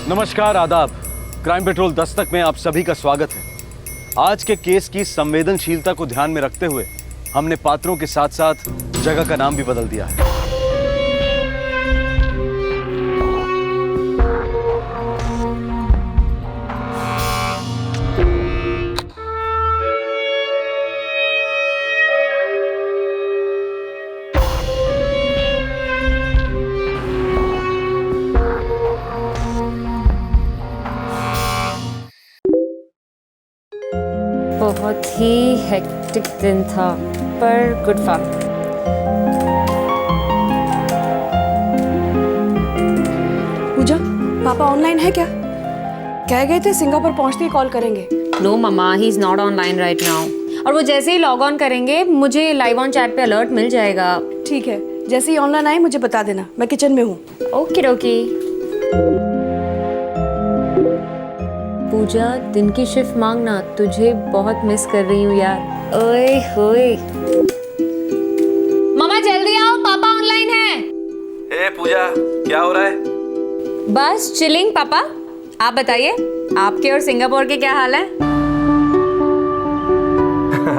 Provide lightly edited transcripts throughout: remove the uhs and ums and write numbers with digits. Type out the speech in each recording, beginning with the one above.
नमस्कार, आदाब। Crime petrol Dastak में आप सभी का स्वागत है। आज के केस की संवेदनशीलता को ध्यान में रखते हुए हमने पात्रों के साथ साथ जगह का नाम भी बदल दिया है। बहुत ही हेक्टिक दिन था, पर गुड फन। पूजा, पापा ऑनलाइन है क्या? कह गए थे सिंगापुर पहुंचते ही कॉल करेंगे। No mama, he is not online right now. और वो जैसे ही लॉग ऑन करेंगे मुझे लाइव ऑन चैट पे अलर्ट मिल जाएगा। ठीक है, जैसे ही ऑनलाइन आए मुझे बता देना, मैं किचन में हूँ। Okay okay. पूजा, दिन की शिफ्ट मांगना, तुझे बहुत मिस कर रही हूँ यार। ओए होए। मम्मा जल्दी आओ, पापा ऑनलाइन है। ए पूजा, क्या हो रहा है? बस चिलिंग पापा। आप बताइए, आपके और सिंगापुर के क्या हाल है?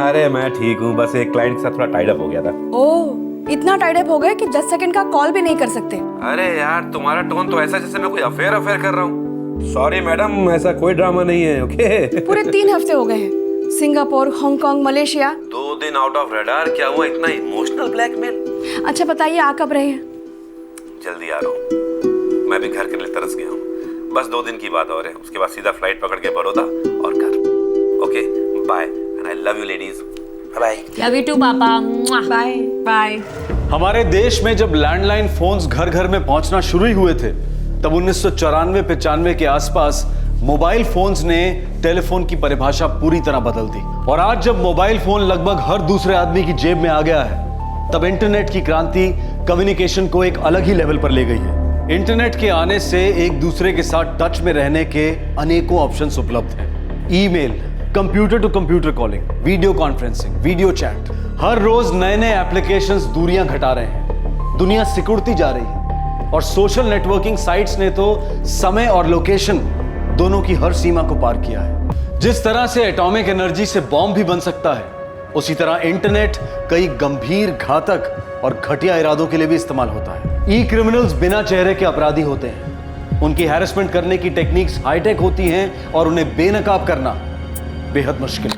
अरे मैं ठीक हूँ, बस एक क्लाइंट के साथ थोड़ा टाइड अप हो गया था। ओह, इतना टाइड अप हो गए कि 10 सेकंड का कॉल भी नहीं कर सकते। अरे यार, तुम्हारा टोन तो ऐसा जैसे मैं कोई अफेयर कर रहा हूँ। सॉरी मैडम, ऐसा कोई ड्रामा नहीं है। ओके पूरे 3 हफ्ते हो गए हैं। Singapore, Hong Kong, Malaysia. 2 दिन आउट ऑफ रडार। क्या हुआ इतना इमोशनल ब्लैकमेल? अच्छा बताइए, आ कब रहे हैं? जल्दी आ रहा हूँ। मैं भी घर के लिए तरस गया हूँ। बस 2 दिन की बात और है, उसके बाद सीधा फ्लाइट पकड़ के बड़ौदा और घर। Okay bye, and I love you ladies. Bye. Love you too papa. Bye bye. हमारे देश में जब लैंडलाइन फोन्स घर घर में पहुंचना शुरू ही हुए थे, तब 1994-95 के आसपास मोबाइल फोन्स ने टेलीफोन की परिभाषा पूरी तरह बदल दी। और आज जब मोबाइल फोन लगभग हर दूसरे आदमी की जेब में आ गया है, तब इंटरनेट की क्रांति कम्युनिकेशन को एक अलग ही लेवल पर ले गई है। इंटरनेट के आने से एक दूसरे के साथ टच में रहने के अनेकों ऑप्शंस उपलब्ध हैं। Email, computer to computer calling, video conferencing, video chat. हर रोज नए नए एप्लीकेशंस दूरियां घटा रहे हैं। दुनिया सिकुड़ती जा रही है और सोशल नेटवर्किंग साइट्स ने तो समय और लोकेशन दोनों की हर सीमा को पार किया है। जिस तरह से एटॉमिक एनर्जी से बॉम्ब भी बन सकता है, उसी तरह इंटरनेट कई गंभीर, घातक और घटिया इरादों के लिए भी इस्तेमाल होता है। ई क्रिमिनल्स बिना चेहरे के अपराधी होते हैं। उनकी हैरेसमेंट करने की टेक्निक्स हाईटेक होती हैं और उन्हें बेनकाब करना बेहद मुश्किल।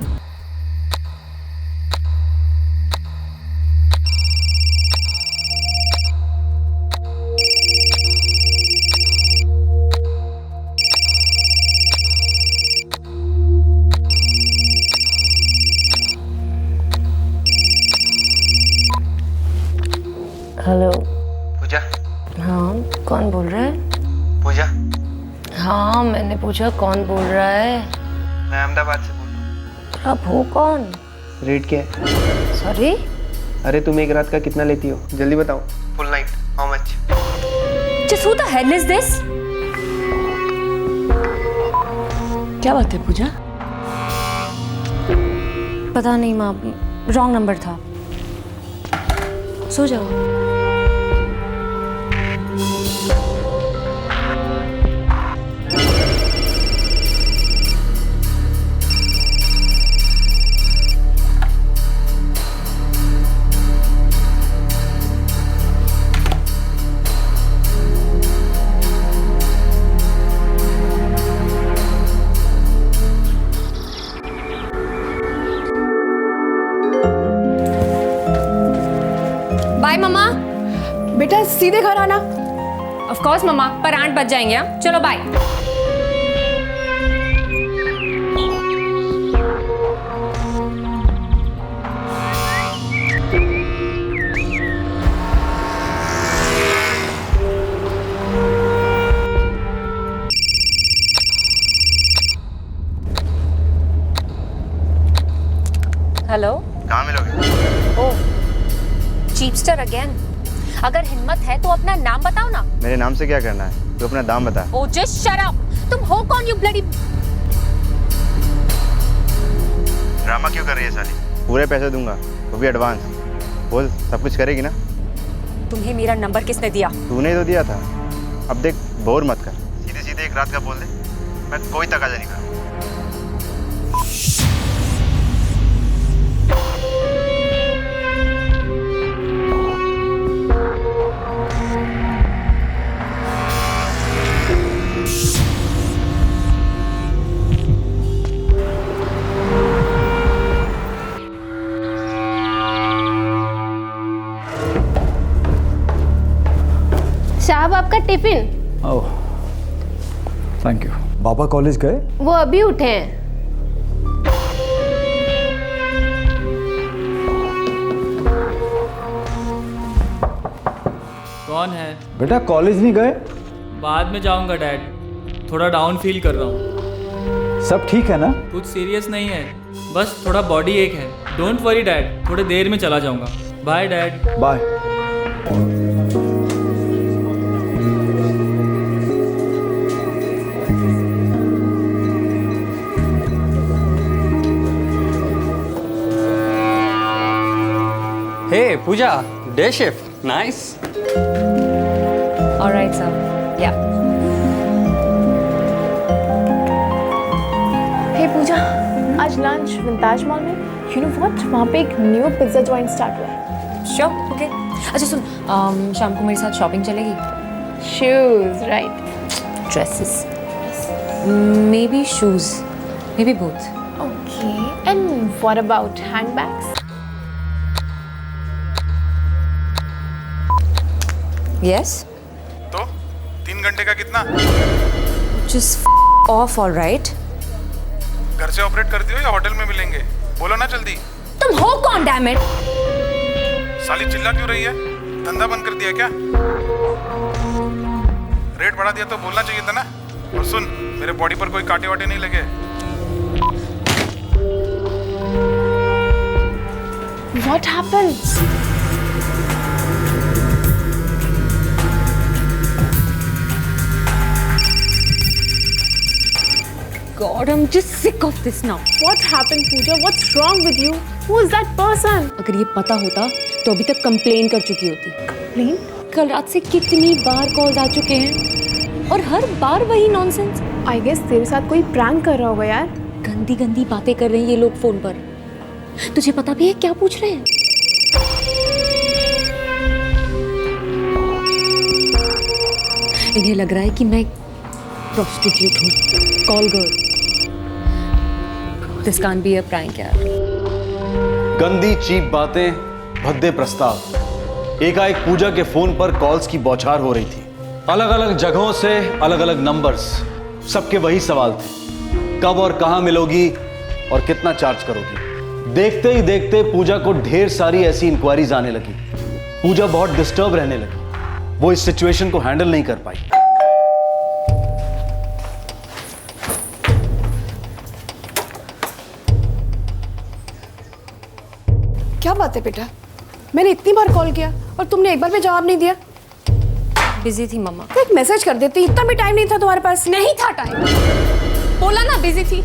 हेलो। पूजा। हाँ, कौन बोल रहा है? पूजा, हाँ, मैंने पूछा कौन बोल रहा है। मैं अहमदाबाद से बोल रहा हूँ। आप हो कौन? रेट क्या है? सॉरी? अरे तुम एक रात का कितना लेती हो, जल्दी बताओ। Full night, how much? Just who the hell is this? क्या बात है पूजा? पता नहीं माँ, रॉन्ग नंबर था। सो जाओ। बाय मम्मा। बेटा सीधे घर आना। ऑफ कोर्स मम्मा, पर 8 बज जाएंगे। हाँ चलो बाय। हेलो। कहाँ मिलोगे? ओह, चीपस्टर अगेन। अगर हिम्मत है तो अपना नाम बताओ ना। मेरे नाम से क्या करना है, तू अपना दाम बता। Oh just shut up. तुम हो कौन, यू ब्लडी? ड्रामा क्यों कर रही है साली? पूरे पैसे दूंगा, वो भी एडवांस। बोल, सब कुछ करेगी ना? तुम्हें मेरा नंबर किसने दिया? तूने तो दिया था। अब देख, बोर मत कर, सीधे सीधे एक रात का बोल दे, मैं कोई तकाजा नहीं करूँगा। साहब आपका tiffin. Oh thank you. Baba college गए? वो अभी उठे हैं। कौन है? बेटा कॉलेज नहीं गए? बाद में जाऊंगा डैड, थोड़ा डाउन फील कर रहा हूँ। सब ठीक है ना? कुछ सीरियस नहीं है, बस थोड़ा बॉडी एक है। डोंट वरी डैड, थोड़ी देर में चला जाऊंगा। Bye dad. Bye. Hey, Pooja, day shift. Nice. All right, sir. Yeah. Hey Pooja, आज लंच विंताज मॉल में। यू नो व्हाट, वहाँ पे एक न्यू पिज्जा जॉइंट स्टार्ट हुआ है। Sure. Okay. अच्छा सुन, शाम को मेरे साथ शॉपिंग चलेगी? Shoes, right? Dresses. Maybe shoes. Maybe both. Okay, and what about handbags? Yes. तो 3 घंटे का कितना? Just off, all right. घर से ऑपरेट करती हो या होटल में मिलेंगे? बोलो ना जल्दी। तुम हो कौन, डैम इट? साली चिल्ला क्यों रही है? धंधा बंद कर दिया क्या? रेट बढ़ा दिया तो बोलना चाहिए था ना। और सुन, मेरे बॉडी पर कोई कांटे वाटे नहीं लगे। What happened? God, I'm just sick of this now. What happened, Pooja? What's wrong with you? Who is that person? अगर ये पता होता तो अभी तक कंप्लेन कर चुकी होती। Complain? कल रात से कितनी बार कॉल्स आ चुके हैं और हर बार वही नॉनसेंस। I guess तेरे साथ कोई प्रैंक कर रहा होगा यार। गंदी गंदी बातें कर रहे हैं ये लोग फोन पर। तुझे पता भी है क्या पूछ रहे हैं? इन्हें लग रहा है कि मैं प्रोस्टिट्यूट हूँ, call girl. This can't be a prank यार। गंदी चीप बातें, भद्दे प्रस्ताव। एकाएक पूजा के फोन पर कॉल्स की बौछार हो रही थी। अलग अलग जगहों से अलग अलग नंबर्स, सबके वही सवाल थे। कब और कहां मिलोगी और कितना चार्ज करोगी? देखते ही देखते पूजा को ढेर सारी ऐसी इंक्वायरीज आने लगी। पूजा बहुत डिस्टर्ब रहने लगी। वो इस सिचुएशन को हैंडल नहीं कर पाई। क्या बात है बेटा, मैंने इतनी बार कॉल किया और तुमने एक बार भी जवाब नहीं दिया। बिजी थी मम्मा। तो एक मैसेज कर देती, इतना भी टाइम नहीं था तुम्हारे पास। नहीं था टाइम, बोला ना बिजी थी।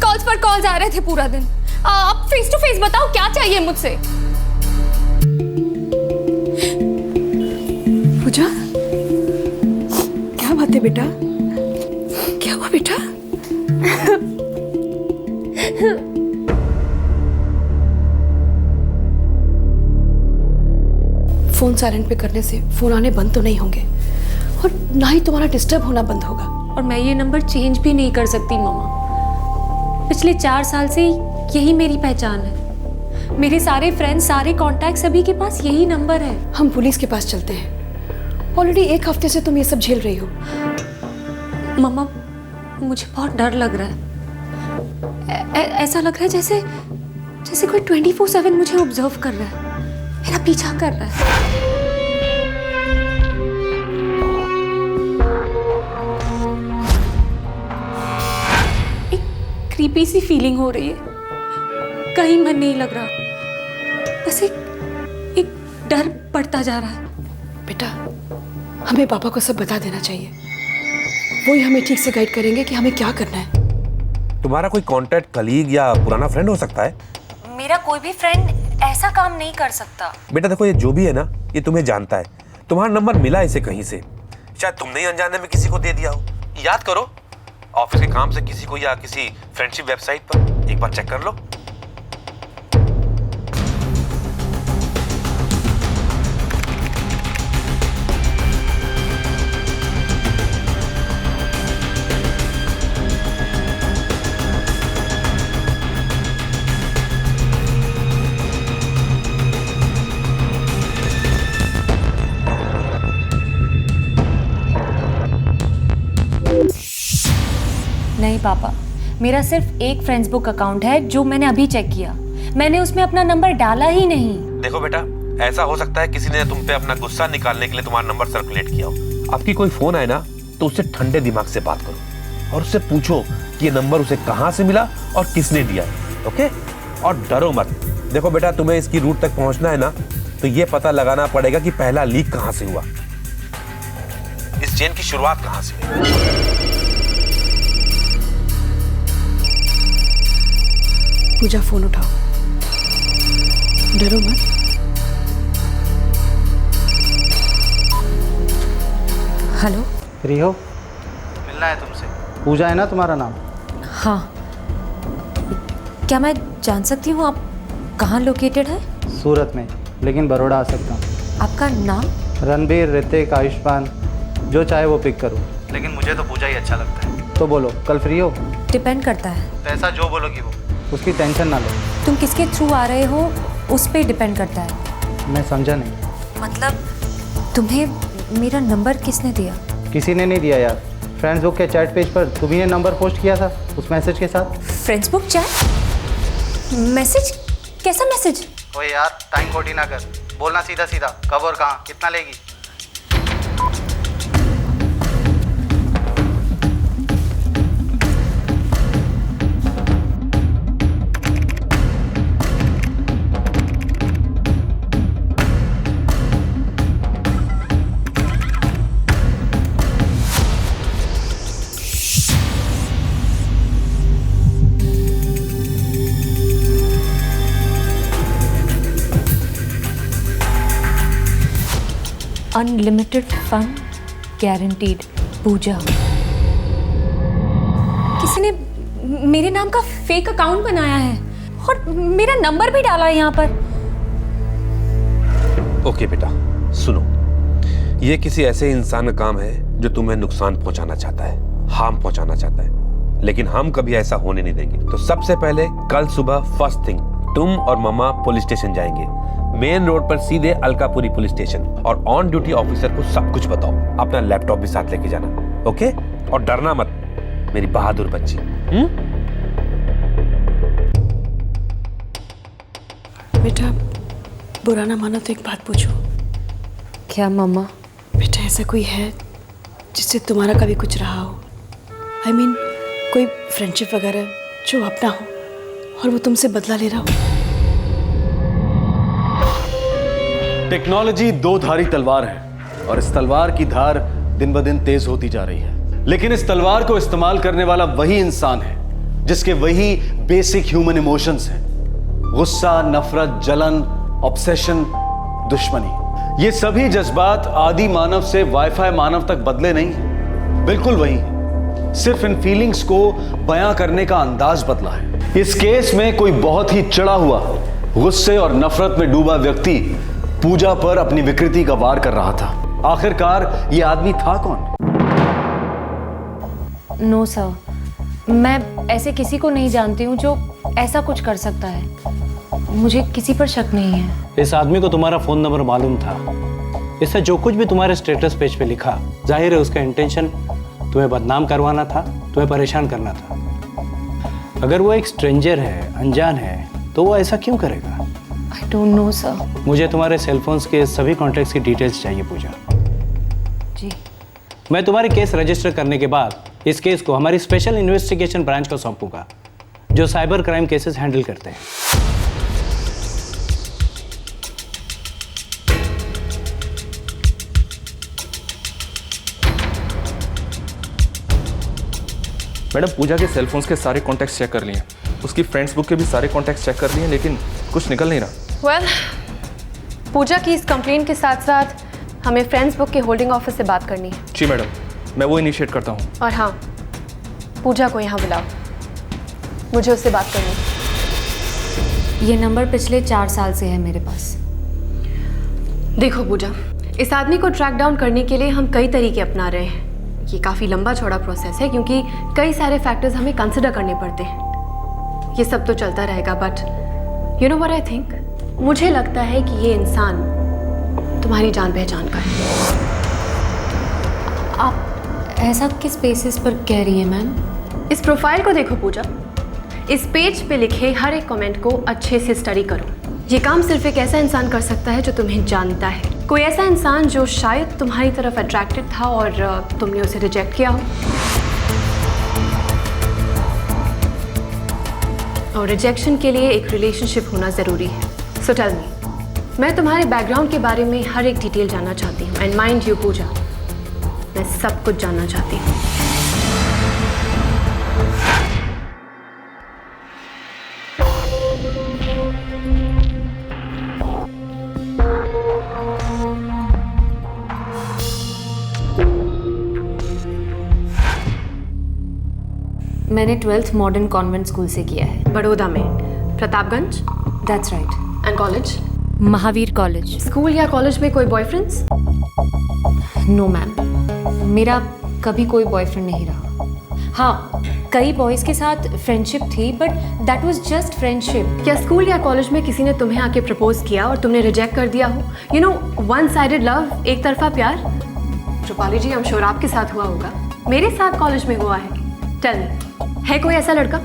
कॉल्स पर कॉल्स आ रहे थे पूरा दिन। अब फेस टू फेस बताओ क्या चाहिए मुझसे। पूजा, क्या बात है बेटा, क्या हुआ बेटा? फोन साइलेंट पे करने से फोन आने बंद तो नहीं होंगे और ना ही तुम्हारा डिस्टर्ब होना बंद होगा। और मैं ये नंबर चेंज भी नहीं कर सकती मम्मा। पिछले 4 साल से यही मेरी पहचान है। मेरे सारे फ्रेंड्स, सारे कॉन्टैक्ट, सभी के पास यही नंबर है। हम पुलिस के पास चलते हैं। ऑलरेडी 1 हफ्ते से तुम ये सब झेल रही हो। मम्मा, मुझे बहुत डर लग रहा है। ऐसा लग रहा है जैसे कोई 24/7 मुझे ऑब्जर्व कर रहा है, मेरा पीछा कर रहा है। एक क्रीपी सी फीलिंग हो रही है, कहीं मन नहीं लग रहा, बस एक डर बढ़ता जा रहा है। बेटा, हमें पापा को सब बता देना चाहिए। वो ही हमें ठीक से गाइड करेंगे कि हमें क्या करना है। तुम्हारा कोई कांटेक्ट कलीग या पुराना फ्रेंड हो सकता है? मेरा कोई भी फ्रेंड ऐसा काम नहीं कर सकता। बेटा देखो, ये जो भी है ना, ये तुम्हें जानता है। तुम्हारा नंबर मिला इसे कहीं से, शायद तुमने ही अनजाने में किसी को दे दिया हो। याद करो, ऑफिस के काम से किसी को या किसी फ्रेंडशिप वेबसाइट पर एक बार चेक कर लो। नहीं पापा, मेरा सिर्फ एक फ्रेंड्स बुक अकाउंट है जो मैंने अभी चेक किया। मैंने उसमें अपना नंबर डाला ही नहीं। देखो बेटा, ऐसा हो सकता है किसी ने तुम पे अपना गुस्सा निकालने के लिए तुम्हारा नंबर सर्कुलेट किया हो। आपकी कोई फोन आए ना तो उससे ठंडे दिमाग से बात करो और उससे पूछो कि ये नंबर उसे कहां से मिला और किसने दिया है। ओके? और डरो मत। देखो बेटा, तुम्हें इसकी रूट तक पहुंचना है ना तो ये पता लगाना पड़ेगा कि पहला लीक कहां से हुआ, इस चेन की शुरुआत कहां से हुई। पूजा, फोन उठाओ, डरो मत। हेलो, फ्री हो? मिलना है तुमसे। पूजा है ना तुम्हारा नाम? हाँ। क्या मैं जान सकती हूँ आप कहाँ लोकेटेड है? सूरत में, लेकिन बड़ौदा आ सकता हूँ। आपका नाम? रणबीर, ऋतिक, आयुष्मान, जो चाहे वो पिक करो, लेकिन मुझे तो पूजा ही अच्छा लगता है। तो बोलो, कल फ्री हो? डिपेंड करता है। पैसा जो बोलोगी वो, उसकी टेंशन ना लो। तुम किसके थ्रू आ रहे हो उस पे डिपेंड करता है। मैं समझा नहीं। मतलब तुम्हें मेरा नंबर किसने दिया? किसी ने नहीं दिया यार, फ्रेंड्स बुक के चैट पेज पर तुम्ही ने नंबर पोस्ट किया था उस मैसेज के साथ। Friends book chat message? कैसा मैसेज? ओए यार, टाइम खोटी ना कर, बोलना सीधा सीधा, कब और कहाँ, कितना लेगी। अनलिमिटेड फंड गारंटीड, पूजा। किसी ने मेरे नाम का फेक अकाउंट बनाया है और मेरा नंबर भी डाला है यहाँ पर। ओके बेटा, सुनो, ये किसी ऐसे इंसान का काम है जो तुम्हें नुकसान पहुंचाना चाहता है, हार्म पहुंचाना चाहता है, लेकिन हम कभी ऐसा होने नहीं देंगे। तो सबसे पहले कल सुबह फर्स्ट थिंग तुम और मम्मा पुलिस स्टेशन जाएंगे, मेन रोड पर सीधे अलकापुरी पुलिस स्टेशन, और ऑन ड्यूटी ऑफिसर को सब कुछ बताओ। अपना लैपटॉप भी साथ लेके जाना, ओके? और डरना मत मेरी बहादुर बच्ची। बेटा, बुरा ना मानो तो एक बात पूछूं। क्या मम्मा? बेटा, ऐसा कोई है जिससे तुम्हारा कभी कुछ रहा हो? I mean, कोई फ्रेंडशिप वगैरह जो अपना हो और वो तुमसे बदला ले रहा हो? टेक्नोलॉजी दो धारी तलवार है और इस तलवार की धार दिन ब दिन तेज होती जा रही है, लेकिन इस तलवार को इस्तेमाल करने वाला वही इंसान है जिसके वही बेसिक ह्यूमन इमोशंस हैं, गुस्सा, नफरत, जलन, ऑब्सेशन, दुश्मनी। ये सभी जज्बात आदि मानव से वाईफाई मानव तक बदले नहीं हैं, बिल्कुल वही है, सिर्फ इन फीलिंग्स को बयां करने का अंदाज बदला है। इस केस में कोई बहुत ही चिढ़ा हुआ, गुस्से और नफरत में डूबा व्यक्ति पूजा पर अपनी विकृति का वार कर रहा था। आखिरकार ये आदमी था कौन? नो सर, मैं ऐसे किसी को नहीं जानती हूँ जो ऐसा कुछ कर सकता है। मुझे किसी पर शक नहीं है। इस आदमी को तुम्हारा फोन नंबर मालूम था, इससे जो कुछ भी तुम्हारे स्टेटस पेज पे लिखा, जाहिर है उसका इंटेंशन तुम्हें बदनाम करवाना था, तुम्हें परेशान करना था। अगर वो एक स्ट्रेंजर है, अनजान है, तो वो ऐसा क्यों करेगा? I don't know, sir. मुझे तुम्हारे सेलफोन्स के सभी कॉन्टैक्ट्स की डिटेल्स चाहिए पूजा। जी। मैं तुम्हारे केस रजिस्टर करने के बाद इस केस को हमारी स्पेशल इन्वेस्टिगेशन ब्रांच को सौंपूंगा, जो साइबर क्राइम केसेस हैंडल करते हैं। मैडम, पूजा के सेलफोन्स के सारे कॉन्टैक्ट्स चेक कर लिए, उसकी फ्रेंड्स बुक के भी सारे कॉन्टैक्ट्स चेक कर लिए, लेकिन कुछ निकल नहीं रहा। पूजा की इस कंप्लेंट के साथ साथ हमें फ्रेंड्स बुक के होल्डिंग ऑफिस से बात करनी है। जी मैडम, मैं वो इनिशिएट करता हूँ। और हाँ, पूजा को यहाँ बुलाओ, मुझे उससे बात करनी है। ये नंबर पिछले 4 साल से है मेरे पास। देखो पूजा, इस आदमी को ट्रैक डाउन करने के लिए हम कई तरीके अपना रहे हैं। ये काफ़ी लंबा चौड़ा प्रोसेस है क्योंकि कई सारे फैक्टर्स हमें कंसिडर करने पड़ते हैं। ये सब तो चलता रहेगा, but you know what I think, मुझे लगता है कि ये इंसान तुम्हारी जान पहचान का है। आप ऐसा किस बेसिस पर कह रही हैं मैम? इस प्रोफाइल को देखो पूजा, इस पेज पे लिखे हर एक कमेंट को अच्छे से स्टडी करो। ये काम सिर्फ एक ऐसा इंसान कर सकता है जो तुम्हें जानता है, कोई ऐसा इंसान जो शायद तुम्हारी तरफ अट्रैक्टेड था और तुमने उसे रिजेक्ट किया हो। और रिजेक्शन के लिए एक रिलेशनशिप होना ज़रूरी है। सो टेल मी, मैं तुम्हारे बैकग्राउंड के बारे में हर एक डिटेल जानना चाहती हूँ। एंड माइंड यू पूजा, मैं सब कुछ जानना चाहती हूँ। मैंने 12th मॉडर्न कॉन्वेंट स्कूल से किया है, बड़ौदा में। Pratapganj? That's right. And college? Mahavir college. School या कॉलेज में कोई बॉयफ्रेंड्स? नो मैम, मेरा कभी कोई बॉयफ्रेंड नहीं रहा। हाँ, कई बॉयज़ के साथ फ्रेंडशिप थी, but that was just friendship. क्या स्कूल या कॉलेज में किसी ने तुम्हें आके प्रपोज किया और तुमने रिजेक्ट कर दिया हो? You know, one sided love, एक तरफा प्यार। रूपाली जी, I'm sure आपके साथ हुआ होगा, मेरे साथ कॉलेज में हुआ है। टेल मी, है कोई ऐसा लड़का?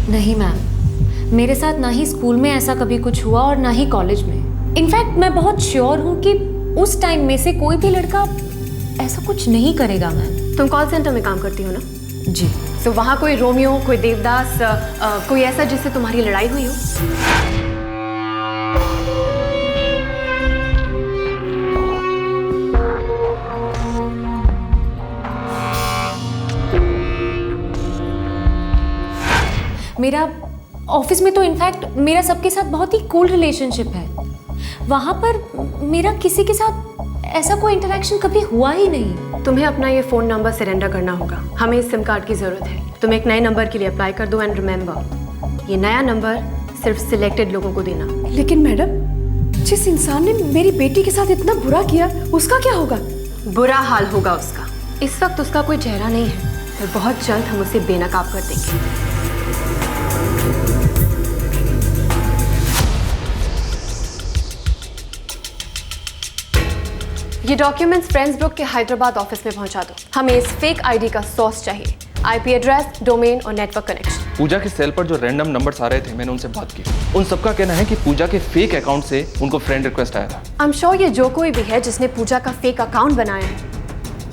नहीं मैम, मेरे साथ ना ही स्कूल में ऐसा कभी कुछ हुआ और ना ही कॉलेज में। इनफैक्ट मैं बहुत श्योर हूँ कि उस टाइम में से कोई भी लड़का ऐसा कुछ नहीं करेगा मैम। तुम कॉल सेंटर में काम करती हो ना? जी। तो वहाँ कोई रोमियो, कोई देवदास, कोई ऐसा जिससे तुम्हारी लड़ाई हुई हो? मेरा ऑफिस में तो इनफैक्ट मेरा सबके साथ बहुत ही कूल रिलेशनशिप है। वहाँ पर मेरा किसी के साथ ऐसा कोई इंटरेक्शन कभी हुआ ही नहीं। तुम्हें अपना ये फ़ोन नंबर सरेंडर करना होगा। हमें इस सिम कार्ड की ज़रूरत है। तुम एक नए नंबर के लिए अप्लाई कर दो एंड रिमेंबर, ये नया नंबर सिर्फ सिलेक्टेड लोगों को देना। लेकिन मैडम, जिस इंसान ने मेरी बेटी के साथ इतना बुरा किया, उसका क्या होगा? बुरा हाल होगा उसका। इस वक्त उसका कोई चेहरा नहीं है, पर बहुत जल्द हम उसे बेनकाब कर देंगे। ये डॉक्यूमेंट्स फ्रेंड्स बुक के हैदराबाद ऑफिस में पहुंचा दो। हमें इस फेक आईडी का सोर्स चाहिए, आईपी एड्रेस, डोमेन और नेटवर्क कनेक्शन। पूजा के सेल पर जो रैंडम नंबर्स आ रहे थे, मैंने उनसे बात की। उन सबका कहना है कि पूजा के फेक अकाउंट से उनको फ्रेंड रिक्वेस्ट आया था। आई एम श्योर ये जो कोई भी है जिसने पूजा का फेक अकाउंट बनाया है,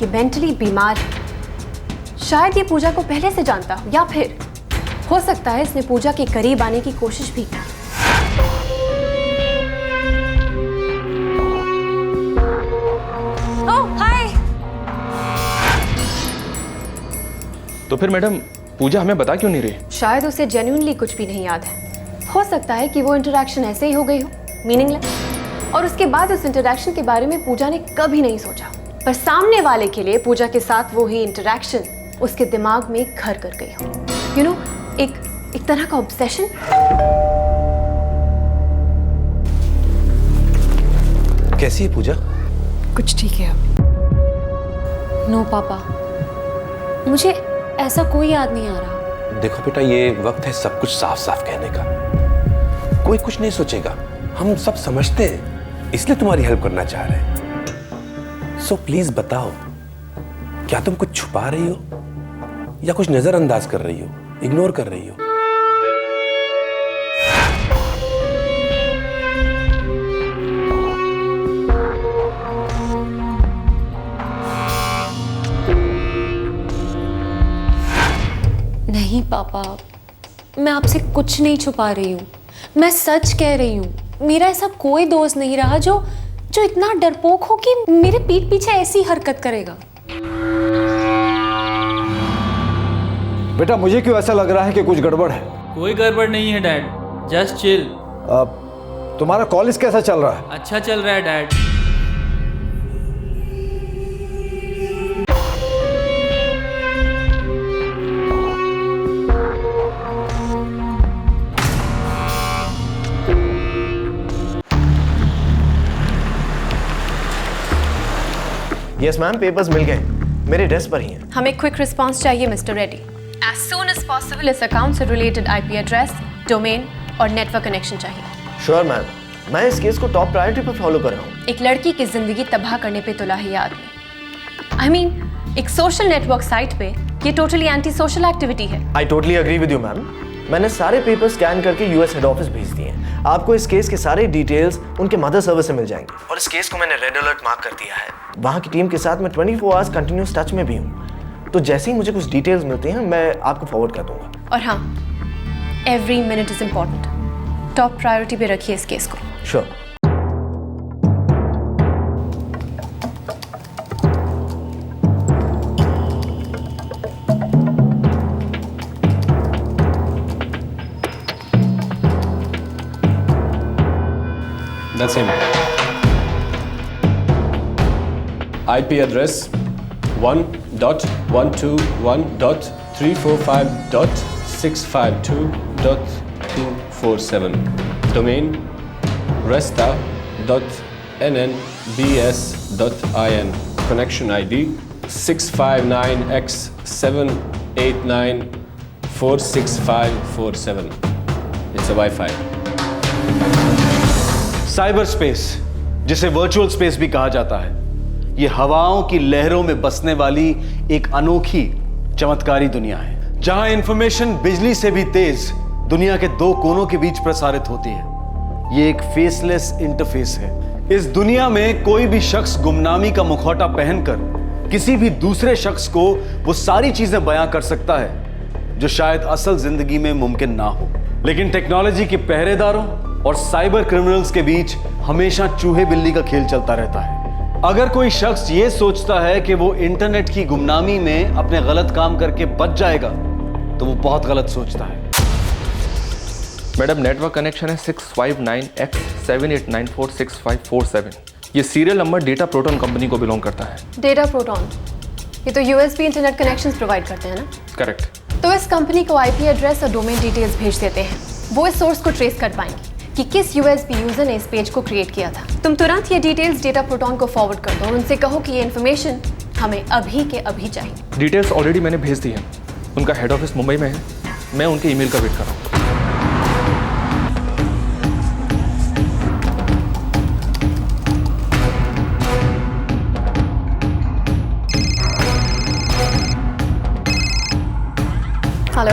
ये मेंटली बीमार है। शायद ये पूजा को पहले से जानता हो, या फिर हो सकता है इसने पूजा के करीब आने की कोशिश भी की। तो फिर मैडम, पूजा हमें बता क्यों नहीं रही? शायद उसे जेन्युइनली कुछ भी नहीं याद है। हो सकता है कि वो इंटरेक्शन ऐसे ही हो गई हो, मीनिंगलेस, और उसके बाद उस इंटरेक्शन के बारे में पूजा ने कभी नहीं सोचा। पर सामने वाले के लिए पूजा के साथ वो ही इंटरेक्शन उसके दिमाग में घर कर गई हो। यू नो, एक तरह का ऑब्सेशन। कैसी है पूजा? कुछ ठीक है अब। नो पापा, मुझे ऐसा कोई याद नहीं आ रहा। देखो बेटा, ये वक्त है सब कुछ साफ साफ कहने का। कोई कुछ नहीं सोचेगा, हम सब समझते हैं, इसलिए तुम्हारी हेल्प करना चाह रहे हैं। सो प्लीज बताओ, क्या तुम कुछ छुपा रही हो या कुछ नजरअंदाज कर रही हो, इग्नोर कर रही हो? नहीं पापा, मैं आपसे कुछ नहीं छुपा रही हूँ, मैं सच कह रही हूँ। मेरा ऐसा कोई दोस्त नहीं रहा जो इतना डरपोक हो कि मेरे पीठ पीछे ऐसी हरकत करेगा। बेटा मुझे क्यों ऐसा लग रहा है कि कुछ गड़बड़ है? कोई गड़बड़ नहीं है डैड, जस्ट चिल। तुम्हारा कॉलेज कैसा चल रहा है? अच्छा चल रहा है डैड। यस मैम, पेपर्स मिल गए, मेरे डेस्क पर ही हैं। हमें क्विक रिस्पांस चाहिए mister Reddy. As soon as possible इस अकाउंट से रिलेटेड आईपी एड्रेस, डोमेन और नेटवर्क कनेक्शन चाहिए। श्योर मैम, मैं इस केस को टॉप प्रायोरिटी पर फॉलो कर रहा हूँ। एक लड़की की जिंदगी तबाह करने पे तुला है ये आदमी। आई मीन, एक सोशल नेटवर्क साइट पे ये टोटली एंटी सोशल एक्टिविटी है। I totally agree with you ma'am. मैंने सारे पेपर स्कैन करके यूएस हेड ऑफिस भेज दिए हैं। आपको इस केस के सारे डिटेल्स उनके मदर सर्वर से मिल जाएंगे। और इस केस को मैंने रेड अलर्ट मार्क कर दिया है। वहाँ की टीम के साथ मैं 24 आवर्स कंटिन्यूस टच में भी हूँ। तो जैसे ही मुझे कुछ डिटेल्स मिलते हैं मैं आपको फॉरवर्ड कर दूंगा। और हाँ, every minute is important. Top priority पे रखिए इस केस को। Sure. That's him. IP address 1.121.345.652.247. Domain resta.nnbs.in. Connection ID 659x789465547. It's a Wi-Fi. Cyber space, जिसे वर्चुअल स्पेस भी कहा जाता है, ये हवाओं की लहरों में बसने वाली एक अनोखी चमत्कारी दुनिया है, जहां इंफॉर्मेशन बिजली से भी तेज दुनिया के दो कोनों के बीच प्रसारित होती है। ये एक फेसलेस इंटरफेस है। इस दुनिया में कोई भी शख्स गुमनामी का मुखौटा पहनकर किसी भी दूसरे शख्स को वो सारी चीजें बयां कर सकता है जो शायद असल जिंदगी में मुमकिन ना हो। लेकिन टेक्नोलॉजी के पहरेदारों और साइबर क्रिमिनल्स के बीच हमेशा चूहे बिल्ली का खेल चलता रहता है। अगर कोई शख्स ये सोचता है कि वो इंटरनेट की गुमनामी में अपने गलत काम करके बच जाएगा तो वो बहुत गलत सोचता है। मैडम, नेटवर्क कनेक्शन है 659x789465547। ये serial number data proton company को बिलोंग करता है। डेटा प्रोटॉन, ये तो यूएसबी इंटरनेट कनेक्शंस प्रोवाइड करते हैं ना? करेक्ट। तो इस कंपनी को आईपी एड्रेस और डोमेन डिटेल्स भेज देते हैं। वो इस सोर्स को ट्रेस कर पाएंगे कि किस यूएसबी यूजर ने इस पेज को क्रिएट किया था। तुम तुरंत ये डिटेल्स डेटा प्रोटॉन को फॉरवर्ड कर दो और उनसे कहो कि ये इन्फॉर्मेशन हमें अभी के अभी चाहिए। डिटेल्स ऑलरेडी मैंने भेज दी हैं। उनका हेड ऑफिस मुंबई में है। मैं उनके ईमेल का वेट कर रहा हूँ। Hello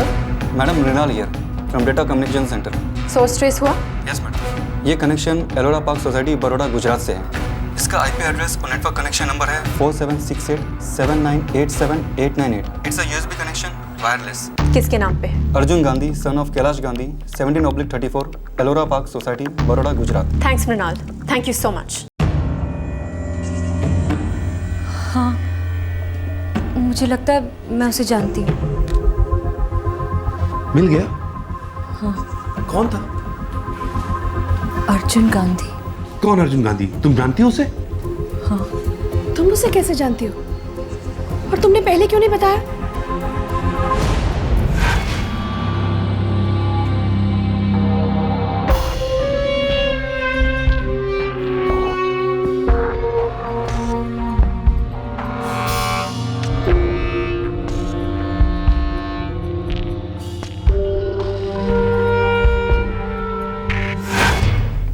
madam, Mrinal here from data communication centre. Source trace हुआ? Yes madam. ये connection Ellora park society Baroda Gujarat से है। इसका आईपी एड्रेस और नेटवर्क कनेक्शन नंबर है 476879878898। It's a USB connection, wireless. किसके नाम पे है? Arjun Gandhi, son of Kailash Gandhi, 17/34, Ellora park society Baroda Gujarat. Thanks Mrinal, thank you so much. हाँ, मुझे लगता है मैं उसे जानती हूँ। मिल गया? हाँ। कौन था? अर्जुन गांधी। कौन अर्जुन गांधी? तुम जानती हो उसे? हाँ। तुम उसे कैसे जानती हो? और तुमने पहले क्यों नहीं बताया?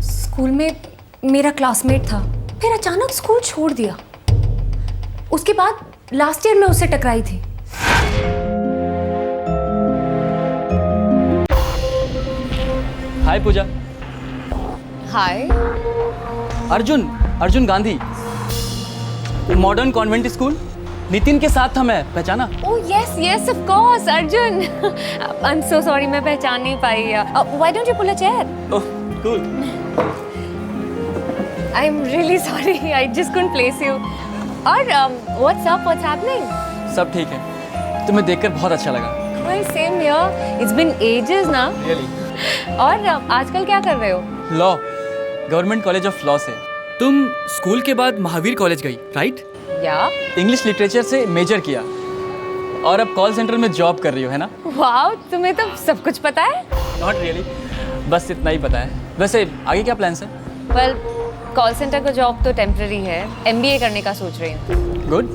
स्कूल में मेरा क्लासमेट था, फिर अचानक स्कूल छोड़ दिया। उसके बाद लास्ट ईयर में उससे टकराई थी। Hi Pooja. Hi. Arjun Gandhi, modern convent school, Nitin के साथ था मैं, पहचाना? Oh yes, yes, of course, Arjun. I'm so sorry, मैं पहचान नहीं पाई. Why don't you pull a chair? Oh, cool. I'm really sorry, I just couldn't place you. और what's up? What's happening? सब ठीक है. तुम्हें देखकर बहुत अच्छा लगा. Well, same here. It's been ages ना. Really? और आजकल क्या कर रहे हो? Law, government college of law से. तुम स्कूल के बाद महावीर कॉलेज गई, राइट? या. इंग्लिश लिटरेचर से मेजर किया और अब कॉल सेंटर में जॉब कर रही हो, है ना? वाह, तुम्हें तो सब कुछ पता है? नॉट रियली, बस इतना ही पता है. वैसे आगे क्या प्लान्स है? Well, कॉल सेंटर का जॉब तो टेम्पररी है. MBA करने का सोच रही हूँ. गुड.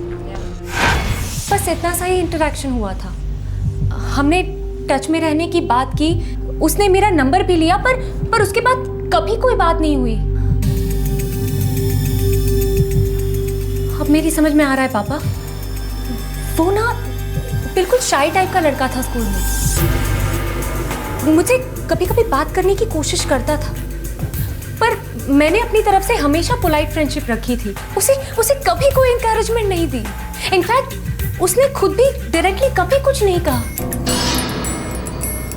बस इतना सा ही इंटरेक्शन हुआ था. हमने टच में रहने की बात की. उसने मेरा नंबर भी लिया, पर उसके बाद कभी कोई बात नहीं हुई. अब मेरी समझ में आ रहा है पापा, वो ना बिल्कुल शाई टाइप का लड़का था स्कूल में. मुझे कभी कभी बात करने की कोशिश करता था, पर मैंने अपनी तरफ से हमेशा पोलाइट फ्रेंडशिप रखी थी. उसे कभी कोई एनकरेजमेंट नहीं दी. इनफैक्ट उसने खुद भी डायरेक्टली कभी कुछ नहीं कहा.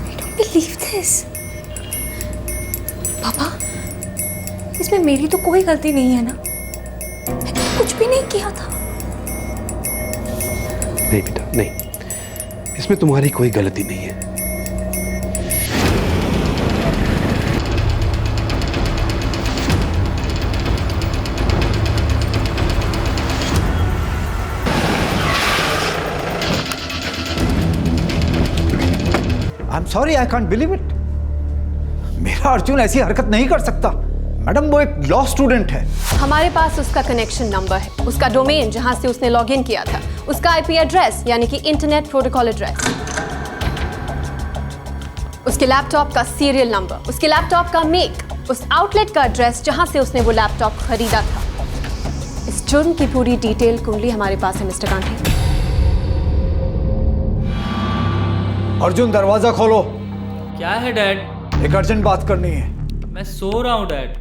I don't believe this. पापा, इसमें मेरी तो कोई गलती नहीं है ना? मैंने तो कुछ भी नहीं किया था. नहीं बेटा, नहीं, इसमें तुम्हारी कोई गलती नहीं है. I'm sorry, I can't believe it. मेरा अर्जुन ऐसी हरकत नहीं कर सकता. मैडम, वो एक लॉ स्टूडेंट है. हमारे पास उसका कनेक्शन नंबर है, उसका डोमेन जहां से उसने लॉगिन किया था, उसका IP एड्रेस यानी कि इंटरनेट प्रोटोकॉल एड्रेस, उसके लैपटॉप का सीरियल नंबर, उसके लैपटॉप का मेक, उस आउटलेट का एड्रेस जहां से उसने वो लैपटॉप खरीदा था. इस जुर्म की पूरी डिटेल कुंडली हमारे पास है मिस्टर गांधी. अर्जुन, दरवाजा खोलो. क्या है डैड? एक अर्जेंट बात करनी है. मैं सो रहा हूँ डैड.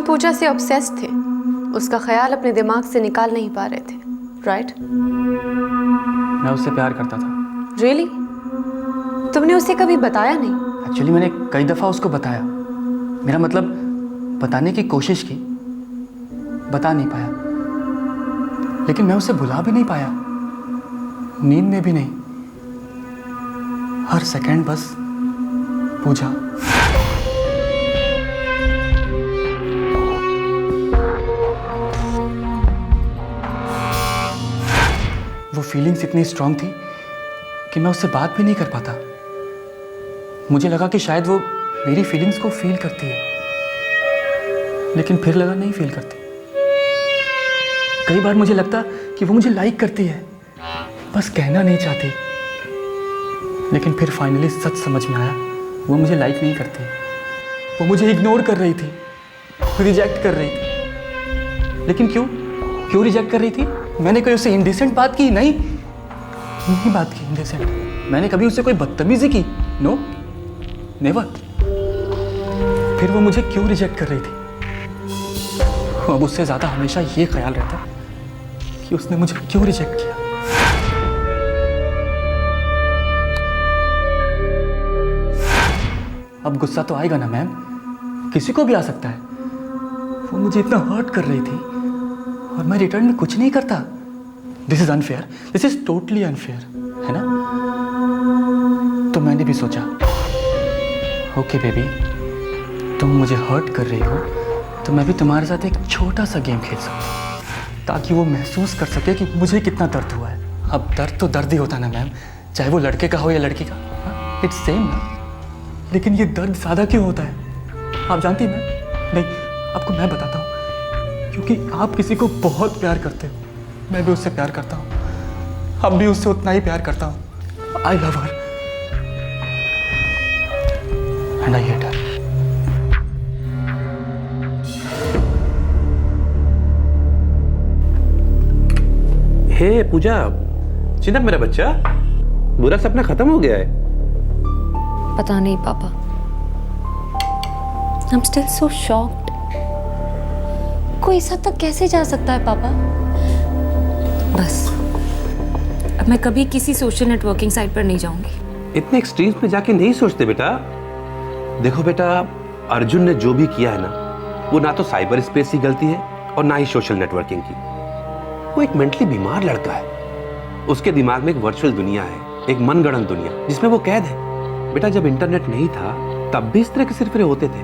पूजा से ऑब्सेस्ड थे, उसका ख्याल अपने दिमाग से निकाल नहीं पा रहे थे, राइट? मैं उससे प्यार करता था. रियली? तुमने उसे कभी बताया नहीं? एक्चुअली मैंने कई दफ़ा उसको बताया. मेरा मतलब बताने की कोशिश की, बता नहीं पाया. लेकिन मैं उसे भुला भी नहीं पाया, नींद में भी नहीं. हर सेकंड बस पूजा. वो फीलिंग्स इतनी स्ट्रांग थी कि मैं उससे बात भी नहीं कर पाता. मुझे लगा कि शायद वो मेरी फीलिंग्स को फील करती है, लेकिन फिर लगा नहीं फील करती. कई बार मुझे लगता कि वो मुझे लाइक करती है, बस कहना नहीं चाहती. लेकिन फिर फाइनली सच समझ में आया, वो मुझे लाइक नहीं करती. वो मुझे इग्नोर कर रही थी, रिजेक्ट कर रही थी. लेकिन क्यों रिजेक्ट कर रही थी? मैंने कोई उससे इंडिसेंट बात की? नहीं बात की इंडिसेंट. मैंने कभी उससे कोई बदतमीजी की? No, never. फिर वो मुझे क्यों रिजेक्ट कर रही थी? अब उससे ज्यादा हमेशा ये ख्याल रहता कि उसने मुझे क्यों रिजेक्ट किया. अब गुस्सा तो आएगा ना मैम, किसी को भी आ सकता है. वो मुझे इतना हर्ट कर रही थी और मैं रिटर्न में कुछ नहीं करता. This is unfair, this is totally unfair, है ना? तो मैंने भी सोचा, ओके बेबी, तुम मुझे हर्ट कर रही हो तो मैं भी तुम्हारे साथ एक छोटा सा गेम खेल सकता हूँ. ताकि वो महसूस कर सके कि मुझे कितना दर्द हुआ है। अब दर्द तो दर्द ही होता है ना मैम, चाहे वो लड़के का हो या लड़की का, इट्स सेम ना। लेकिन ये दर्द सादा क्यों होता है आप जानती हैं मैम? नहीं, आपको मैं बताता हूँ। क्योंकि आप किसी को बहुत प्यार करते हो, मैं भी उससे प्यार करता हूँ, अब भी उससे उतना ही प्यार करता हूँ। I love her and I hate her. Hey Pooja, चिंता मेरा बच्चा, बुरा सपना खत्म हो गया है। पता नहीं पापा, I am still so shocked. कोई इस हद तक कैसे जा सकता है पापा? बस अब मैं कभी किसी सोशल नेटवर्किंग साइट पर नहीं जाऊंगी। इतने एक्सट्रीम्स पे जाके नहीं सोचते बेटा। देखो बेटा, अर्जुन ने जो भी किया है ना, वो ना तो साइबर स्पेस की गलती है और ना ही सोशल नेटवर्किंग की। वो एक मेंटली बीमार लड़का है। उसके दिमाग में एक वर्चुअल दुनिया है, एक मनगढ़ंत दुनिया जिसमें वो कैद है। बेटा, जब इंटरनेट नहीं था तब भी इस तरह के सिरफिरे होते थे।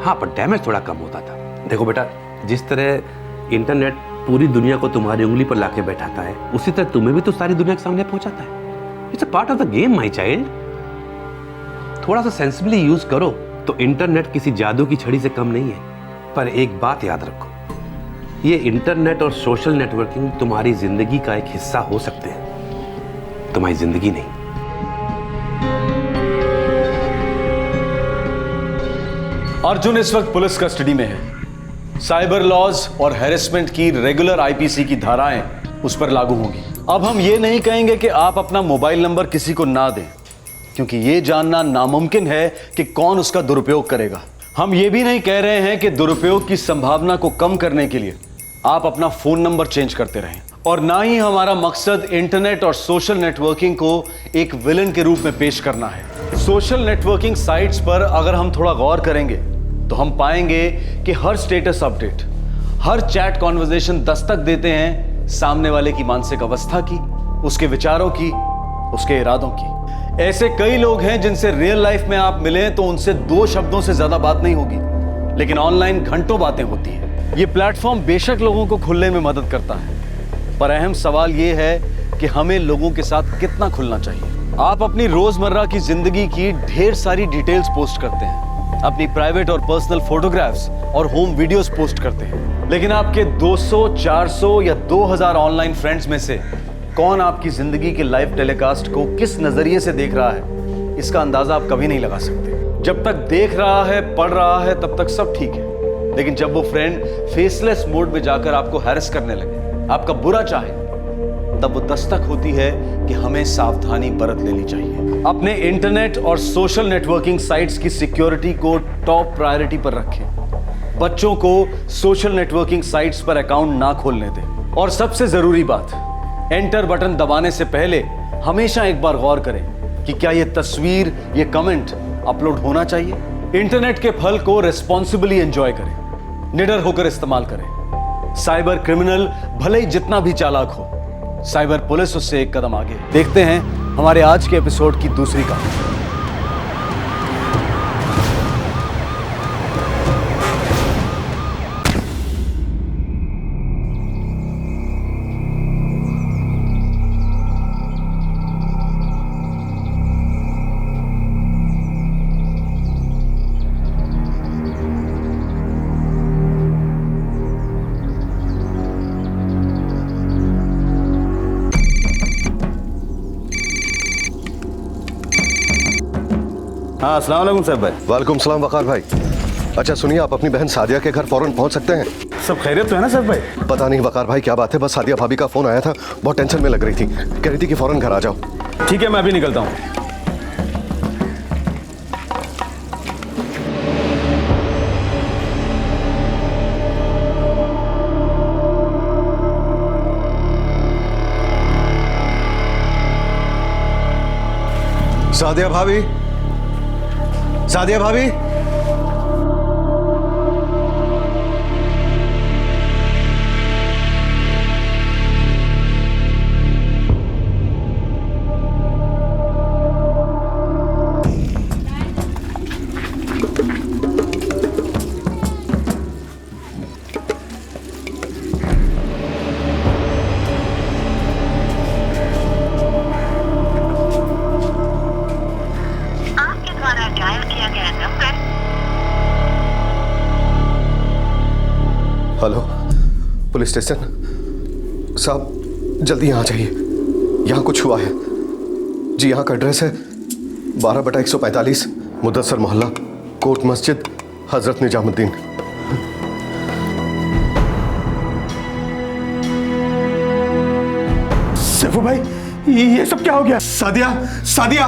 हाँ, पर डैमेज थोड़ा कम होता था। देखो बेटा, जिस तरह इंटरनेट पूरी दुनिया को तुम्हारी उंगली पर लाके बैठाता है, उसी तरह तुम्हें भी तो सारी दुनिया के सामने पहुंचाता है। It's a part of the game my child. थोड़ा सा सेंसिबली यूज करो तो इंटरनेट किसी जादू की छड़ी से कम नहीं है। पर एक बात याद रखो, ये इंटरनेट और सोशल नेटवर्किंग तुम्हारी जिंदगी का एक हिस्सा हो सकते हैं, तुम्हारी जिंदगी नहीं। अर्जुन इस वक्त पुलिस कस्टडी में है। साइबर लॉज और हैरेसमेंट की रेगुलर आईपीसी की धाराएं उस पर लागू होंगी। अब हम ये नहीं कहेंगे कि आप अपना मोबाइल नंबर किसी को ना दें, क्योंकि ये जानना नामुमकिन है कि कौन उसका दुरुपयोग करेगा। हम ये भी नहीं कह रहे हैं कि दुरुपयोग की संभावना को कम करने के लिए आप अपना फोन नंबर चेंज करते रहें, और ना ही हमारा मकसद इंटरनेट और सोशल नेटवर्किंग को एक विलन के रूप में पेश करना है। सोशल नेटवर्किंग साइट्स पर अगर हम थोड़ा गौर करेंगे तो हम पाएंगे कि हर स्टेटस अपडेट, हर चैट कॉन्वर्सेशन दस्तक देते हैं सामने वाले की मानसिक अवस्था की, उसके विचारों की, उसके इरादों की। ऐसे कई लोग हैं जिनसे रियल लाइफ में आप मिलें तो उनसे 2 शब्दों से ज्यादा बात नहीं होगी, लेकिन ऑनलाइन घंटों बातें होती हैं। ये प्लेटफॉर्म बेशक लोगों को खुलने में मदद करता है, पर अहम सवाल ये है कि हमें लोगों के साथ कितना खुलना चाहिए। आप अपनी रोजमर्रा की जिंदगी की ढेर सारी डिटेल्स पोस्ट करते हैं, अपनी प्राइवेट और पर्सनल फोटोग्राफ्स और होम वीडियोस पोस्ट करते हैं, लेकिन आपके 200, 400 या 2000 ऑनलाइन फ्रेंड्स में से कौन आपकी जिंदगी के लाइव टेलीकास्ट को किस नजरिए से देख रहा है, इसका अंदाजा आप कभी नहीं लगा सकते। जब तक देख रहा है, पढ़ रहा है, तब तक सब ठीक है, लेकिन जब वो फ्रेंड फेसलेस मोड में जाकर आपको हैरेस करने लगे, आपका बुरा चाहे, तब वो दस्तक होती है कि हमें सावधानी बरत लेनी चाहिए। अपने इंटरनेट और सोशल नेटवर्किंग साइट्स की सिक्योरिटी को टॉप प्रायोरिटी पर रखें। बच्चों को सोशल नेटवर्किंग साइट्स पर अकाउंट ना खोलने दें। और सबसे जरूरी बात, एंटर बटन दबाने से पहले हमेशा एक बार गौर करें कि क्या यह तस्वीर, यह कमेंट अपलोड होना चाहिए। इंटरनेट के फल को रिस्पॉन्सिबली एंजॉय करें, निडर होकर इस्तेमाल करें। साइबर क्रिमिनल भले ही जितना भी चालाक हो, साइबर पुलिस उससे एक कदम आगे। देखते हैं हमारे आज के एपिसोड की दूसरी कहानी। हाँ, अस्सलाम वालेकुम साहब भाई। वालेकुम सलाम वकार भाई। अच्छा सुनिए, आप अपनी बहन सादिया के घर फौरन पहुंच सकते हैं? सब खैरियत तो है ना साहब भाई? पता नहीं वकार भाई क्या बात है, बस सादिया भाभी का फोन आया था, बहुत टेंशन में लग रही थी, कह रही थी कि फौरन घर आ जाओ। ठीक है, मैं अभी निकलता हूँ। सादिया भाभी, सादिया भाभी, हेलो, पुलिस स्टेशन। साहब जल्दी यहाँ आ जाइए, यहाँ कुछ हुआ है। जी यहाँ का एड्रेस है 12/145 मुदस्सर मोहल्ला, कोर्ट मस्जिद, हजरत निजामुद्दीन। सैफू भाई, ये सब क्या हो गया? सादिया, सादिया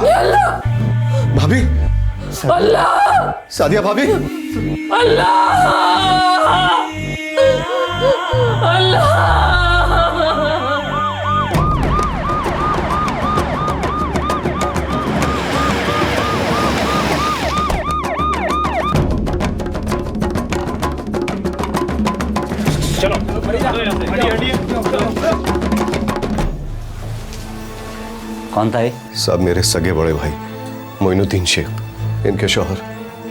भाभी, सादिया भाभी, कौन था ये? साहब मेरे सगे बड़े भाई मोइनुद्दीन शेख, इनके शौहर,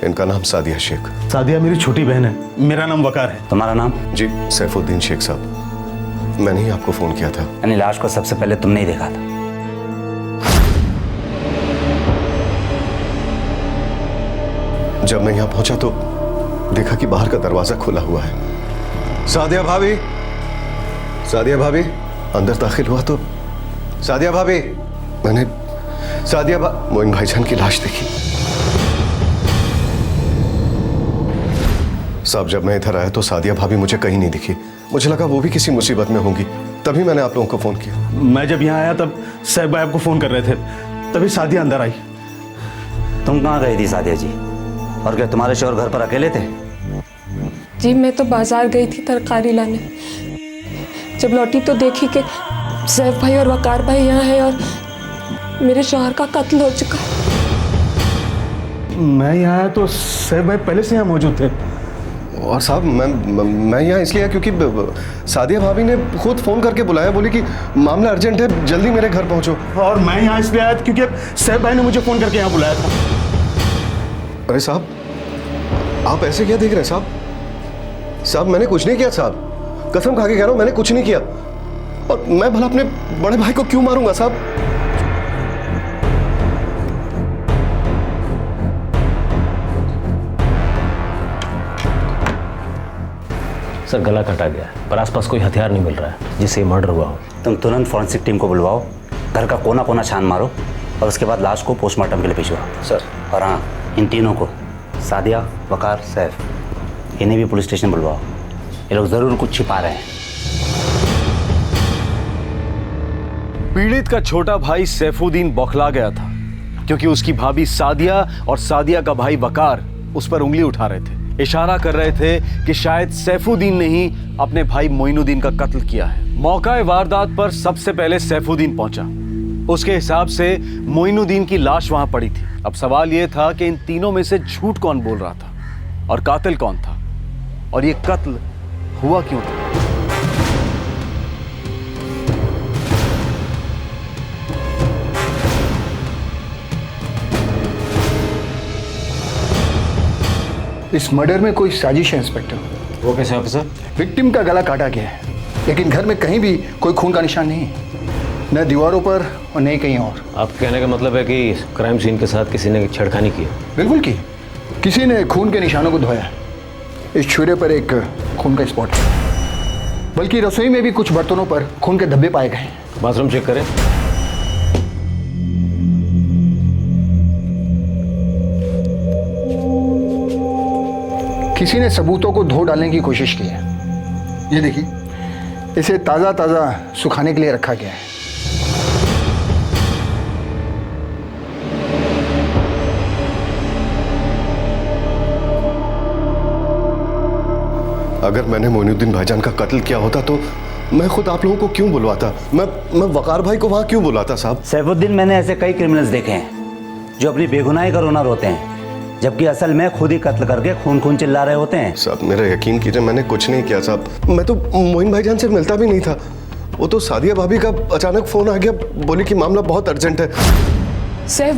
इनका नाम सादिया शेख। सादिया मेरी छोटी बहन है, मेरा नाम वकार है। तुम्हारा नाम? जी सैफुद्दीन शेख साहब, मैंने ही आपको फोन किया था। यानी लाश को सबसे पहले तुमने ही देखा था? जब मैं यहाँ पहुंचा तो देखा कि बाहर का दरवाजा खुला हुआ है। सादिया भाभी, सादिया भाभी, अंदर दाखिल हुआ तो सादिया भाभी, मैंने मोइन भाईजान की लाश देखी। साहब जब मैं इधर आया तो सादिया भाभी मुझे कहीं नहीं दिखी। मुझे लगा वो भी किसी मुसीबत में होंगी, तभी मैंने आप लोगों को फोन किया। मैं जब यहाँ आया तब साहब भाई आपको फोन कर रहे थे, तभी सादिया अंदर आई। तुम कहाँ गई थी सादिया जी? और क्या तुम्हारे शौहर घर पर अकेले थे? जी मैं तो बाजार गई थी तरकारी लाने। जब लौटी तो देखी कि सैफ भाई और वकार भाई यहाँ हैं और मेरे शौहर का कत्ल हो चुका है। मैं यहाँ आया तो सैफ भाई पहले से यहाँ मौजूद थे। और साहब मैं यहाँ इसलिए आया क्योंकि सादिया भाभी ने खुद फोन करके बुलाया, बोली कि मामला अर्जेंट है, जल्दी मेरे घर पहुंचो। और मैं यहाँ इसलिए आया क्योंकि सैफ भाई ने मुझे फोन करके यहाँ बुलाया था। अरे साहब आप ऐसे क्या देख रहे हैं साहब? साहब मैंने कुछ नहीं किया साहब, कसम खा के कह रहा हूं मैंने कुछ नहीं किया। और मैं भला अपने बड़े भाई को क्यों मारूंगा साहब? सर गला कटा गया है, पर आसपास कोई हथियार नहीं मिल रहा है जिससे मर्डर हुआ हो। तुम तुरंत फॉरेंसिक टीम को बुलवाओ, घर का कोना कोना छान मारो और उसके बाद लाश को पोस्टमार्टम के लिए भिजवाओ। सर। और हाँ, इन तीनों को, सादिया, वकार, सैफ, इन्हें भी पुलिस स्टेशन बुलवाओ। ये लोग जरूर कुछ छिपा रहे हैं। पीड़ित का छोटा भाई सैफुद्दीन बौखला गया था क्योंकि उसकी भाभी सादिया और सादिया का भाई वकार उस पर उंगली उठा रहे थे, इशारा कर रहे थे कि शायद सैफुद्दीन ने ही अपने भाई मोइनुद्दीन का कत्ल किया है। मौका वारदात पर सबसे पहले सैफुद्दीन पहुंचा। उसके हिसाब से मोइनुद्दीन की लाश वहां पड़ी थी। अब सवाल यह था कि इन तीनों में से झूठ कौन बोल रहा था और कातिल कौन था, और यह कत्ल हुआ क्यों था? इस मर्डर में कोई साजिश है इंस्पेक्टर। वो कैसे ऑफिसर? विक्टिम का गला काटा गया है, लेकिन घर में कहीं भी कोई खून का निशान नहीं है, न दीवारों पर और न कहीं और। आप कहने का मतलब है कि क्राइम सीन के साथ किसी ने छेड़खानी की? बिल्कुल की, किसी ने खून के निशानों को धोया। इस छुरे पर एक खून का स्पॉट है, बल्कि रसोई में भी कुछ बर्तनों पर खून के धब्बे पाए गए। बाथरूम चेक करें। किसी ने सबूतों को धो डालने की कोशिश की है। ये देखिए, इसे ताज़ा ताज़ा सुखाने के लिए रखा गया है। अगर मैंने मोइनुद्दीन भाईजान का कत्ल किया होता तो मैं खुद आप लोगों को क्यों बुलवाता? मैं वकार भाई को वहां क्यों बुलाता साहब? सैफुद्दीन, मैंने ऐसे कई क्रिमिनल्स देखे हैं जो अपनी बेगुनाही का रोना रोते हैं, जबकि असल में खुद ही कत्ल करके खून खून चिल्ला रहे होते हैं। साहब मेरा यकीन कीजिए, मैंने कुछ नहीं किया साहब। मैं तो मोइन भाईजान से मिलता भी नहीं था। वो तो सादिया भाभी का अचानक फोन आ गया, बोली कि मामला बहुत अर्जेंट है। सैफ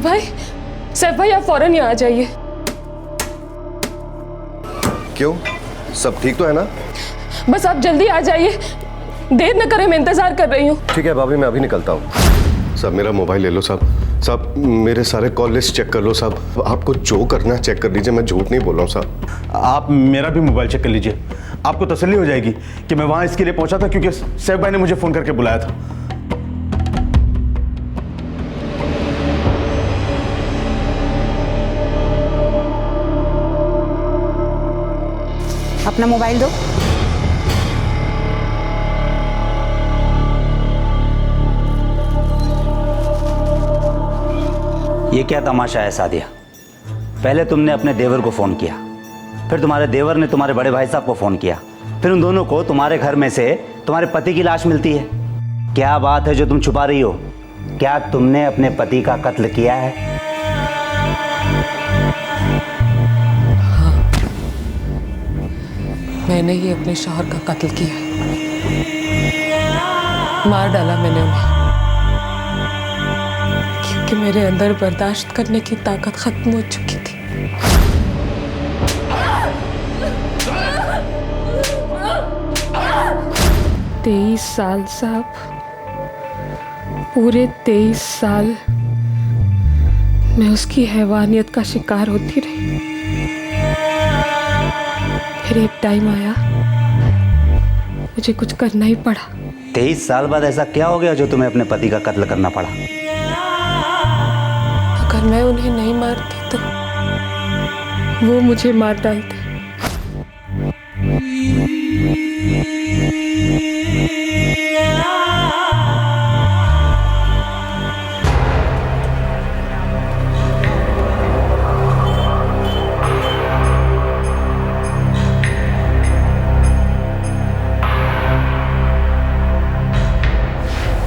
भाई आप फौरन यहाँ आ जाइए। क्यों, सब ठीक तो है ना? बस आप जल्दी आ जाइए, देर न करें, मैं इंतजार कर रही हूँ। ठीक है भाभी, मैं अभी निकलता हूँ। साहब मेरा मोबाइल ले लो साहब, साहब मेरे सारे कॉल लिस्ट चेक कर लो साहब, आपको जो करना चेक कर लीजिए, मैं झूठ नहीं बोल रहा हूँ साहब। आप मेरा भी मोबाइल चेक कर लीजिए, आपको तसल्ली हो जाएगी कि मैं वहाँ इसके लिए पहुँचा था क्योंकि सैफ भाई ने मुझे फ़ोन करके बुलाया था। अपना मोबाइल दो। ये क्या तमाशा है सादिया? पहले तुमने अपने देवर को फ़ोन किया, फिर तुम्हारे देवर ने तुम्हारे बड़े भाई साहब को फ़ोन किया, फिर उन दोनों को तुम्हारे घर में से तुम्हारे पति की लाश मिलती है। क्या बात है जो तुम छुपा रही हो? क्या तुमने अपने पति का कत्ल किया है? मैंने ही अपने शौहर का कत्ल किया, मार डाला मैंने उन्हें, क्योंकि मेरे अंदर बर्दाश्त करने की ताकत खत्म हो चुकी थी। तेईस साल साहब, पूरे 23 साल मैं उसकी हैवानियत का शिकार होती रही। फिर एक टाइम आया, मुझे कुछ करना ही पड़ा। 23 साल बाद ऐसा क्या हो गया जो तुम्हें अपने पति का कत्ल करना पड़ा? अगर मैं उन्हें नहीं मारती तो वो मुझे मार डालते।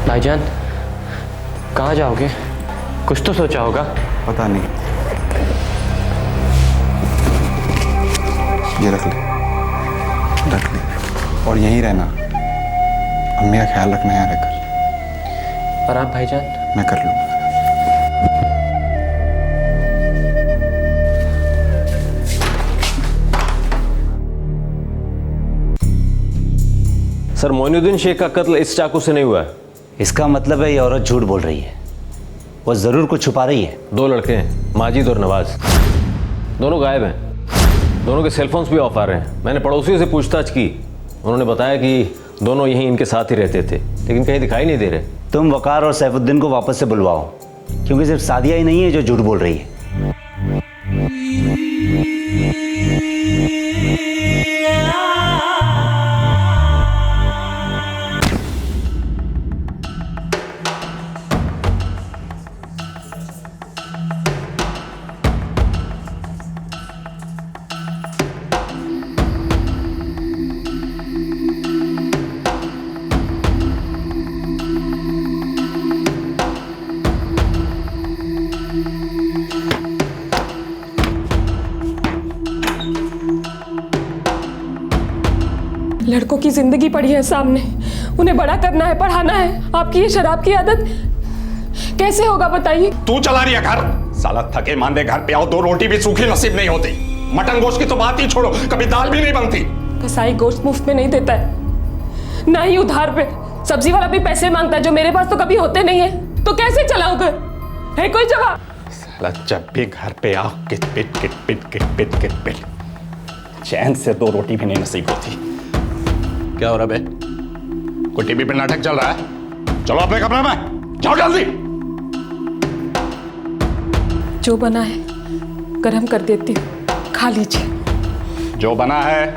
भाईजान, कहाँ जाओगे? कुछ तो सोचा होगा। पता नहीं। ये रख ले, रख ले, और यहीं रहना। अम्मी का ख्याल रखना यहाँ रहकर। और आप भाईजान? मैं कर लूँगा। सर, मोइनुद्दीन शेख का कत्ल इस चाकू से नहीं हुआ है। इसका मतलब है ये औरत झूठ बोल रही है, वो जरूर कुछ छुपा रही है। 2 लड़के हैं, माजिद और नवाज, दोनों गायब हैं। दोनों के सेलफोन्स भी ऑफ आ रहे हैं। मैंने पड़ोसियों से पूछताछ की, उन्होंने बताया कि दोनों यहीं इनके साथ ही रहते थे, लेकिन कहीं दिखाई नहीं दे रहे। तुम वकार और सैफुद्दीन को वापस से बुलवाओ, क्योंकि सिर्फ सादिया ही नहीं है जो झूठ बोल रही है। लड़कों की जिंदगी पड़ी है सामने, उन्हें बड़ा करना है, पढ़ाना है। आपकी ये शराब की आदत कैसे होगा बताइए? तू चला रही है घर। साला थके मांदे घर पे आओ, 2 रोटी भी सूखी नसीब नहीं होती। मटन गोश्त की तो बात ही छोड़ो, कभी दाल भी नहीं बनती। कसाई गोश्त मुफ्त में नहीं देता है, ना ही उधार पे। सब्जी वाला भी पैसे मांगता है जो मेरे पास तो कभी होते नहीं है। तो कैसे चलाऊं घर? है कोई जवाब? साला जब भी घर पे आओ, किट पिट किट पिट किट पिट किट पिट, चैन से 2 रोटी भी नहीं नसीब होती। क्या हो रहा है? कोई टीवी पे नाटक चल रहा है? चलो अपने कमरे में जाओ जल्दी। जो बना है गरम कर देती हूँ, खा लीजिए। जो बना है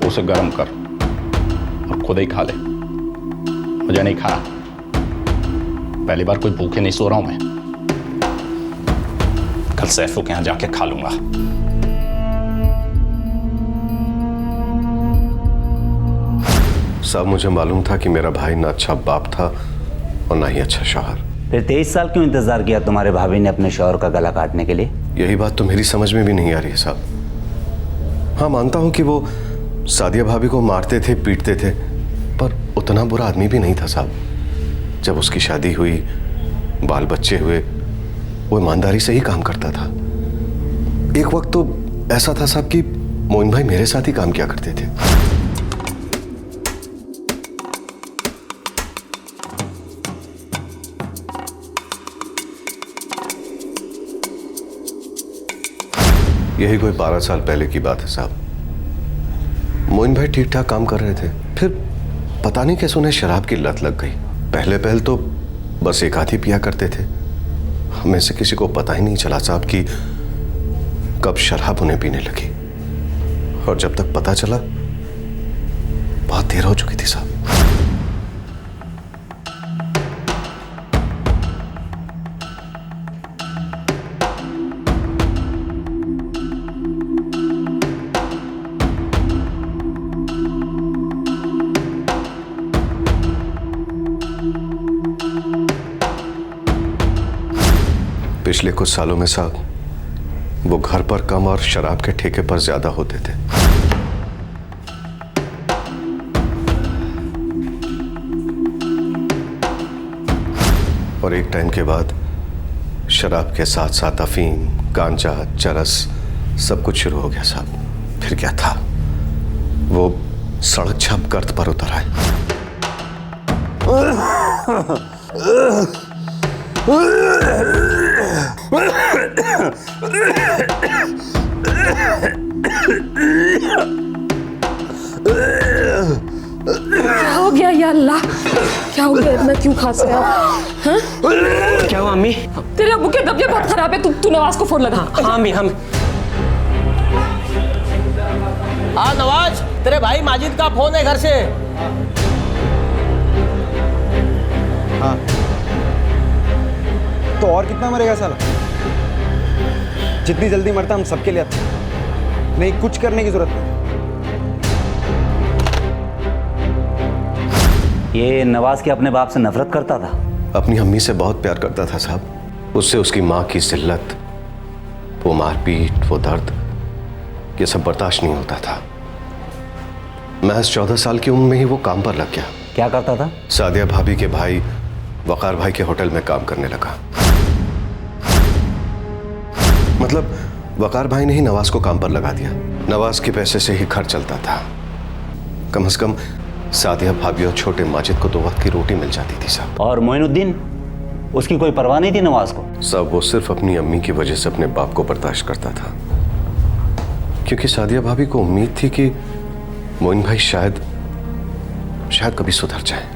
उसे गरम कर और खुद ही खा ले। मुझे नहीं खाना, पहली बार कोई भूखे नहीं सो रहा हूं मैं। कल सैफू के यहां जाके खा लूंगा। साहब मुझे मालूम था कि मेरा भाई ना अच्छा बाप था और ना ही अच्छा शौहर। फिर 23 साल क्यों इंतजार किया तुम्हारे भाभी ने अपने शौहर का गला काटने के लिए? यही बात तो मेरी समझ में भी नहीं आ रही है साहब। हाँ मानता हूं कि वो सादिया भाभी को मारते थे, पीटते थे, पर उतना बुरा आदमी भी नहीं था साहब। जब उसकी शादी हुई, बाल बच्चे हुए, वो ईमानदारी से ही काम करता था। एक वक्त तो ऐसा था साहब कि मोइन भाई मेरे साथ ही काम किया करते थे। यही कोई 12 साल पहले की बात है साहब। मोइन भाई ठीक ठाक काम कर रहे थे, फिर पता नहीं कैसे उन्हें शराब की लत लग गई। पहले तो बस एक आधी पिया करते थे, हमें से किसी को पता ही नहीं चला साहब कि कब शराब उन्हें पीने लगी। और जब तक पता चला बहुत देर हो चुकी थी साहब। पिछले कुछ सालों में साहब वो घर पर कम और शराब के ठेके पर ज्यादा होते थे। और एक टाइम के बाद शराब के साथ साथ अफीम, गांजा, चरस सब कुछ शुरू हो गया साहब। फिर क्या था, वो सड़क छाप गर्त पर उतर आए। क्या हो गया या अल्लाह, क्या हो गया? इतना क्यों खांस रहे हो? हाँ? क्या हुआ अम्मी? तेरे अब्बू की तबीयत बहुत खराब है, तू नवाज को फोन लगा। हाँ अम्मी, हम नवाज, तेरे भाई माजिद का फोन है घर से। हाँ तो और कितना मरेगा साला? जितनी जल्दी मरता हम सबके लिए अच्छा। नहीं, कुछ करने की जरूरत नहीं। ये नवाज के अपने बाप से नफरत करता था? अपनी अम्मी से बहुत प्यार करता था साहब। उससे उसकी माँ की जिल्लत, वो मारपीट, वो दर्द, ये सब बर्दाश्त नहीं होता था। महज 14 साल की उम्र में ही वो काम पर लग गया। क्या करता था? सादिया भाभी के भाई वकार भाई के होटल में काम करने लगा। मतलब वकार भाई ने ही नवाज को काम पर लगा दिया। नवाज के पैसे से ही घर चलता था। कम से कम सादिया भाभी और छोटे माजिद को 2 वक्त की रोटी मिल जाती थी साहब। और मोइनुद्दीन, उसकी कोई परवाह नहीं थी नवाज को? सब वो सिर्फ अपनी अम्मी की वजह से अपने बाप को बर्दाश्त करता था, क्योंकि सादिया भाभी को उम्मीद थी कि मोइन भाई शायद कभी सुधर जाए।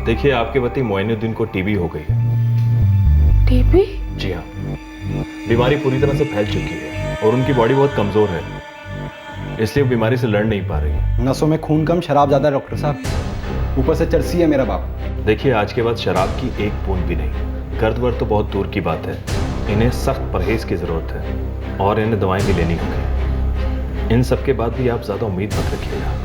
देखिए, आपके पति मोइनुद्दीन को टीबी हो गई है। टीबी? जी हाँ, बीमारी पूरी तरह से फैल चुकी है और उनकी बॉडी बहुत कमजोर है, इसलिए वो बीमारी से लड़ नहीं पा रही है। नसों में खून कम, शराब ज्यादा डॉक्टर साहब। ऊपर से चर्सी है मेरा बाप। देखिए, आज के बाद शराब की एक बूंद भी नहीं। गर्द वर्द तो बहुत दूर की बात है, इन्हें सख्त परहेज की जरूरत है और इन्हें दवाएं भी लेनी होगी। इन सब के बाद भी आप ज्यादा उम्मीद मत रखिएगा।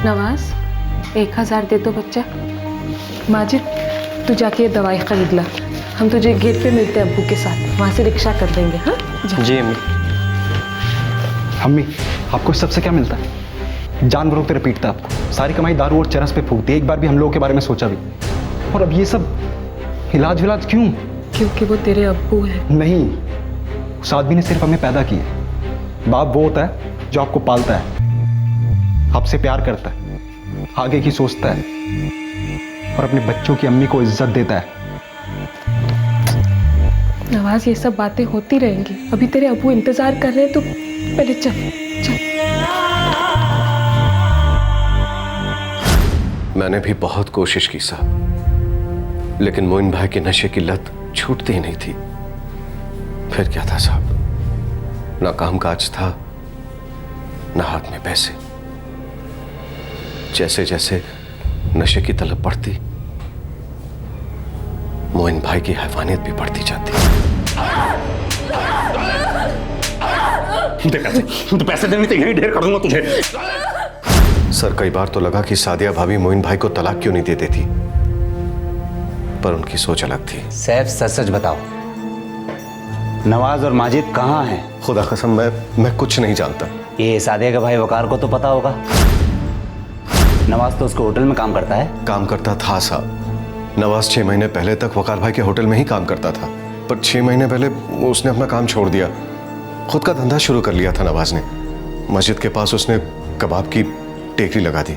नवाज, 1000 दे दो बच्चा। माजिद, तू जाके ये दवाई खरीद ला। हम तुझे गेट पे मिलते हैं अब्बू के साथ, वहाँ से रिक्शा कर देंगे। हाँ जी अम्मी। अम्मी, आपको सबसे क्या मिलता है? जानवरों की तरह पीटता आपको। सारी कमाई दारू और चरस पे फूकती। एक बार भी हम लोगों के बारे में सोचा भी? और अब ये सब इलाज विलाज क्यों? क्योंकि वो तेरे अब्बू है। नहीं, उस आदमी ने सिर्फ हमें पैदा किया। बाप वो होता है जो आपको पालता है, आपसे प्यार करता है, आगे की सोचता है और अपने बच्चों की अम्मी को इज्जत देता है। नवाज, ये सब बातें होती रहेंगी। अभी तेरे अब्बू इंतजार कर रहे हैं, तो पहले चल चल। मैंने भी बहुत कोशिश की साहब, लेकिन मोइन भाई के नशे की लत छूटती ही नहीं थी। फिर क्या था साहब, ना काम काज था, ना हाथ में पैसे। जैसे जैसे नशे की तलब बढ़ती, मोइन भाई की हैवानियत भी बढ़ती जाती। पैसे देने तो यहीं ढेर कर दूंगा तुझे। सर, कई बार तो लगा कि सादिया भाभी मोइन भाई को तलाक क्यों नहीं दे देती, पर उनकी सोच अलग थी। सैफ, सच सच बताओ, नवाज और माजिद कहाँ हैं? खुदा कसम मैं कुछ नहीं जानता। ये सादिया के भाई वकार को तो पता होगा। नवाज तो उसके होटल में काम करता है। काम करता था साहब। नवाज 6 महीने पहले तक वकार भाई के होटल में ही काम करता था, पर 6 महीने पहले उसने अपना काम छोड़ दिया, खुद का धंधा शुरू कर लिया था नवाज ने। मस्जिद के पास उसने कबाब की टेकरी लगा दी।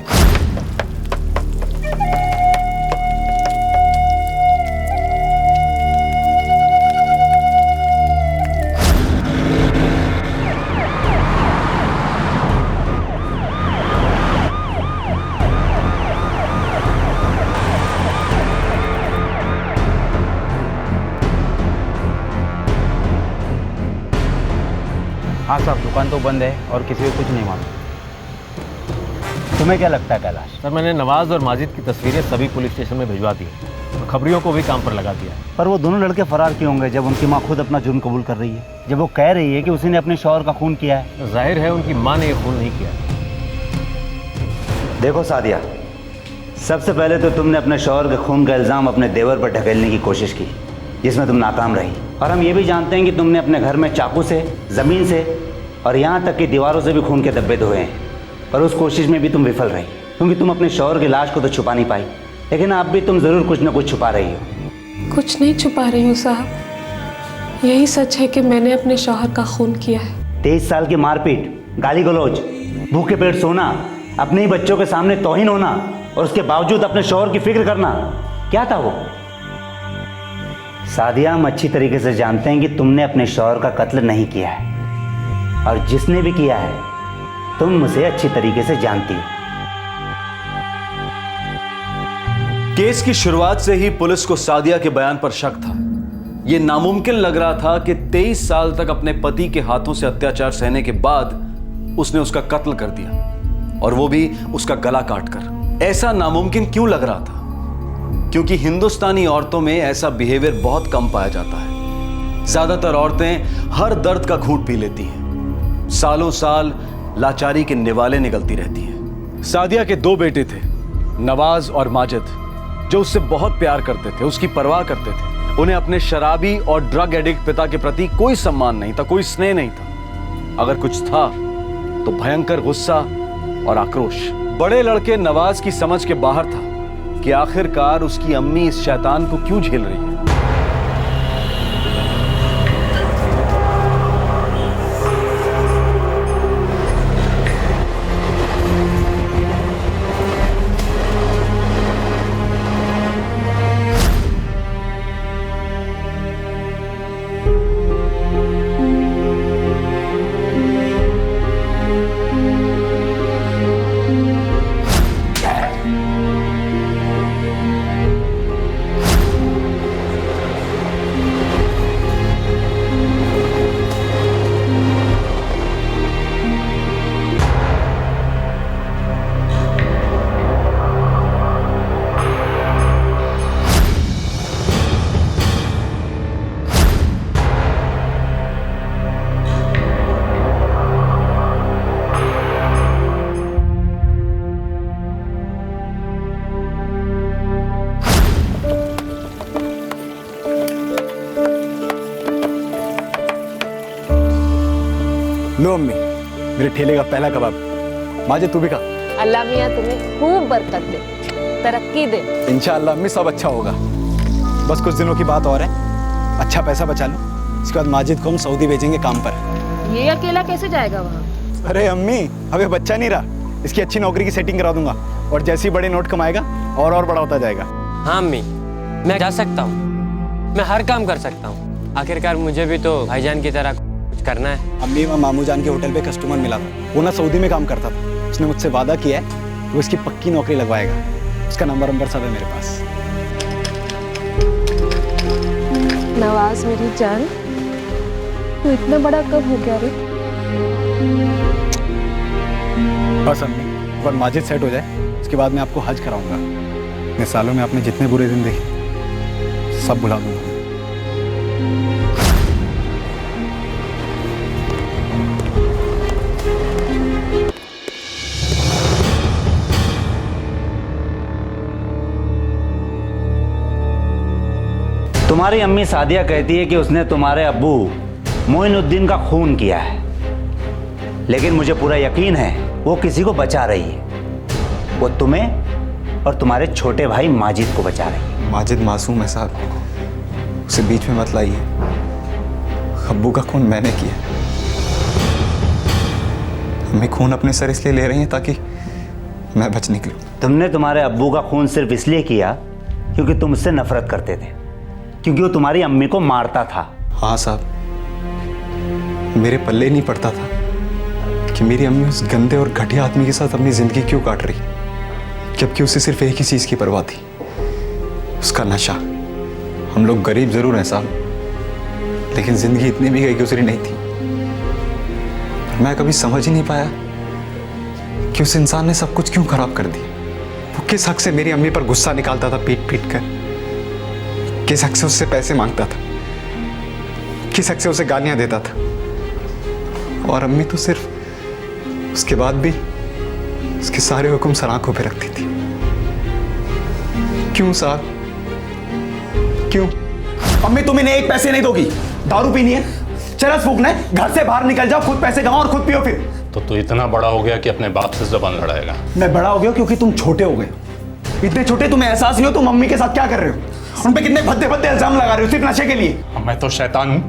हाँ साहब, दुकान तो बंद है और किसी को कुछ नहीं मालूम। तुम्हें क्या लगता है कैलाश? सर, मैंने नवाज और माजिद की तस्वीरें सभी पुलिस स्टेशन में भिजवा दी है और खबरियों को भी काम पर लगा दिया है। पर वो दोनों लड़के फरार क्यों होंगे जब उनकी माँ खुद अपना जुर्म कबूल कर रही है, जब वो कह रही है कि उसी ने अपने शौहर का खून किया है? जाहिर है उनकी माँ ने ये खून नहीं किया। देखो सादिया, सबसे पहले तो तुमने अपने शौहर के खून का इल्ज़ाम अपने देवर पर ढकेलने की कोशिश की, जिसमें तुम नाकाम रही। और हम ये भी जानते हैं कि तुमने अपने घर में चाकू से, ज़मीन से और यहाँ तक कि दीवारों से भी खून के धब्बे धोए हैं, और उस कोशिश में भी तुम विफल रही, क्योंकि तुम अपने शौहर की लाश को तो छुपा नहीं पाई, लेकिन अब भी तुम ज़रूर कुछ न कुछ छुपा रही हो। कुछ नहीं छुपा रही हूँ साहब, यही सच है कि मैंने अपने शौहर का खून किया है। 23 साल की मारपीट, गाली गलौज, भूखे पेट सोना, अपने ही बच्चों के सामने तौहीन होना और उसके बावजूद अपने शौहर की फिक्र करना, क्या था वो? सादिया, हम अच्छी तरीके से जानते हैं कि तुमने अपने शौहर का कत्ल नहीं किया है, और जिसने भी किया है तुम उसे अच्छी तरीके से जानती हो। केस की शुरुआत से ही पुलिस को सादिया के बयान पर शक था। यह नामुमकिन लग रहा था कि 23 साल तक अपने पति के हाथों से अत्याचार सहने के बाद उसने उसका कत्ल कर दिया, और वो भी उसका गला काटकर। ऐसा नामुमकिन क्यों लग रहा था? क्योंकि हिंदुस्तानी औरतों में ऐसा बिहेवियर बहुत कम पाया जाता है। ज्यादातर औरतें हर दर्द का घूंट पी लेती हैं, सालों साल लाचारी के निवाले निकलती रहती हैं। सादिया के 2 बेटे थे, नवाज और माजिद, जो उससे बहुत प्यार करते थे, उसकी परवाह करते थे। उन्हें अपने शराबी और ड्रग एडिक्ट पिता के प्रति कोई सम्मान नहीं था, कोई स्नेह नहीं था। अगर कुछ था तो भयंकर गुस्सा और आक्रोश। बड़े लड़के नवाज की समझ के बाहर था कि आखिरकार उसकी अम्मी इस शैतान को क्यों झेल रही है। लो अम्मी, मेरे ठेले का पहला कबाब। माजिद तू भी खा। अल्लाह मियाँ तुम्हें खूब बरकत दे, तरक्की दे। इंशाअल्लाह अम्मी, सब अच्छा होगा। बस कुछ दिनों की बात और है, अच्छा पैसा बचा लो, इसके बाद माजिद को हम सऊदी भेजेंगे काम पर। ये अकेला कैसे जाएगा वहाँ? अरे अम्मी, अबे बच्चा नहीं रहा, इसकी अच्छी नौकरी की सेटिंग करा दूंगा, और जैसे ही बड़े नोट कमाएगा और बड़ा होता जाएगा। हाँ अम्मी, मैं जा सकता हूँ, मैं हर काम कर सकता हूँ। आखिरकार मुझे भी तो भाईजान की तरह कुछ करना है। अम्मी, मैं मामू जान के होटल पे कस्टमर मिला था, वो ना सऊदी में काम करता था। उसने मुझसे वादा किया है वो इसकी पक्की नौकरी लगवाएगा। उसका नंबर सब है मेरे पास। नवाज मेरी जान, तू इतना बड़ा कब हो गया रे? बस अम्मी, एक बार माजिद सेट हो जाए उसके बाद मैं आपको हज कराऊंगा। इतने सालों में आपने जितने बुरे दिन देखे सब भुला दूंगा। तुम्हारी अम्मी सादिया कहती है कि उसने तुम्हारे अब्बू मोइनुद्दीन का खून किया है, लेकिन मुझे पूरा यकीन है वो किसी को बचा रही है। वो तुम्हें और तुम्हारे छोटे भाई माजिद को बचा रही है। माजिद मासूम है साहब, उसे बीच में मत लाइए। अब्बू का खून मैंने किया। हमें खून अपने सर इसलिए ले रही हैं ताकि मैं बच निकलूं। तुमने तुम्हारे अब्बू का खून सिर्फ इसलिए किया क्योंकि तुम उससे नफरत करते थे, क्योंकि वो तुम्हारी अम्मी को मारता था। हाँ साहब, मेरे पल्ले नहीं पड़ता था कि मेरी अम्मी उस गंदे और घटिया आदमी के साथ अपनी जिंदगी क्यों काट रही, जबकि उसे सिर्फ एक ही चीज की परवाह थी, उसका नशा। हम लोग गरीब जरूर हैं साहब, लेकिन जिंदगी इतनी भी गई गुजरी नहीं थी। मैं कभी समझ ही नहीं पाया कि उस इंसान ने सब कुछ क्यों खराब कर दिया। वो किस हक से मेरी अम्मी पर गुस्सा निकालता था पीट पीट कर, किस हक से उससे पैसे मांगता था, किस हक से उसे गालियां देता था। और अम्मी तो सिर्फ उसके बाद भी उसके सारे हुक्म सर आंखों पे रखती थी। क्यों साहब, क्यों? अम्मी तुम इन्हें एक पैसे नहीं दोगी। दारू पीनी है, चरस फूकना है, घर से बाहर निकल जाओ, खुद पैसे कमाओ और खुद पियो। फिर तो तू इतना बड़ा हो गया कि अपने बाप से जबान लड़ाएगा? मैं बड़ा हो गया क्योंकि तुम छोटे हो गए। इतने छोटे तुम्हें एहसास नहीं हो तुम मम्मी के साथ क्या कर रहे हो, उन पे कितने भद्दे भद्दे इल्जाम लगा रहे हो सिर्फ नशे के लिए। मैं तो शैतान हूं,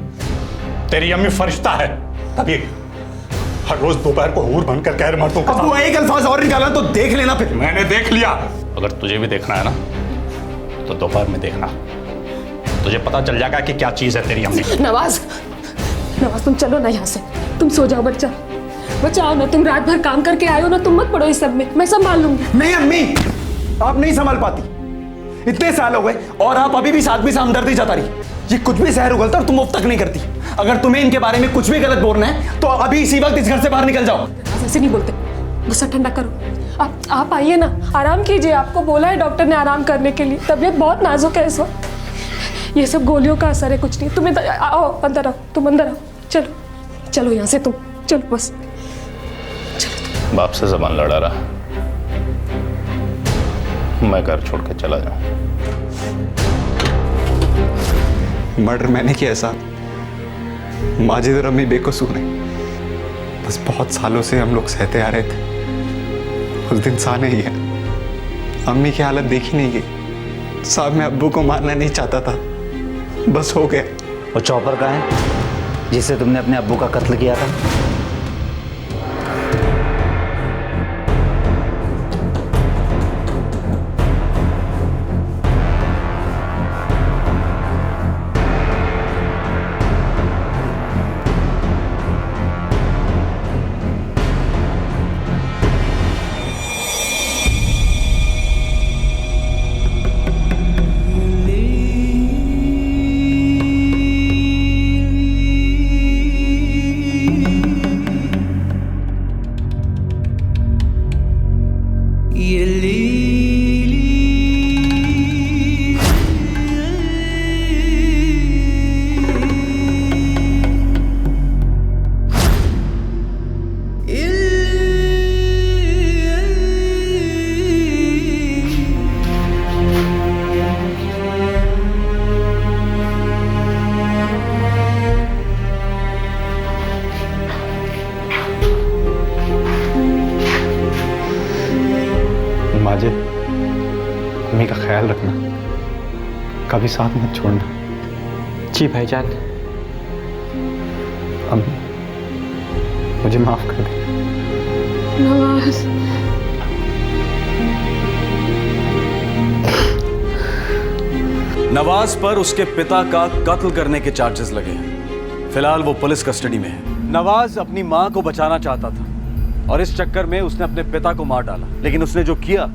तेरी अम्मी फरिश्ता है, तभी हर रोज दोपहर को हूर बनकर कहर मर्दों का। अब वो एक अल्फाज और निकाला तो देख लेना। फिर मैंने देख लिया। अगर तुझे भी देखना है ना तो दोपहर में देखना, तुझे पता चल जाएगा कि क्या चीज है तेरी अम्मी। नवाज, नवाज तुम चलो ना यहाँ से, तुम सो जाओ बच्चा। बचाओ ना, तुम रात भर काम करके आए हो ना, तुम मत पड़ो इस सब में, मैं संभाल लूंगी। नहीं अम्मी, आप नहीं संभाल पाती। इतने साल हो गए और आप अभी भी इस आदमी से हमदर्दी जता रही। ये कुछ भी सहर उगलता और तुम मुफ्त तक नहीं करती। अगर तुम्हें इनके बारे में कुछ भी गलत बोलना है तो अभी इसी वक्त इस घर से बाहर निकल जाओ। ऐसे नहीं बोलते, गुस्सा ठंडा करो। आप आइए ना, आराम कीजिए। आपको बोला है डॉक्टर ने आराम करने के लिए, तबीयत बहुत नाजुक है इस वक्त। ये सब गोलियों का असर है, कुछ नहीं। तुम्हें आओ, अंदर आओ, तुम अंदर आओ। चलो चलो यहाँ से, तुम चलो बस। बाप से जबान लड़ा रहा, मैं घर छोड़ के चला जाऊं। मर्डर मैंने किया साहब, माजिद और अम्मी बेकसूर हैं। बस बहुत सालों से हम लोग सहते आ रहे थे। उस दिन साने ही है, अम्मी की हालत देखी नहीं गई साहब। मैं अब्बू को मारना नहीं चाहता था, बस हो गया। वो चॉपर का है जिससे तुमने अपने अब्बू का कत्ल किया था? माजिद, अम्मी का ख्याल रखना, कभी साथ मत छोड़ना। जी भाईजान। अम्मी, मुझे माफ कर दे। नवाज, नवाज पर उसके पिता का कत्ल करने के चार्जेस लगे हैं। फिलहाल वो पुलिस कस्टडी में है। नवाज अपनी मां को बचाना चाहता था और इस चक्कर में उसने अपने पिता को मार डाला। लेकिन उसने जो किया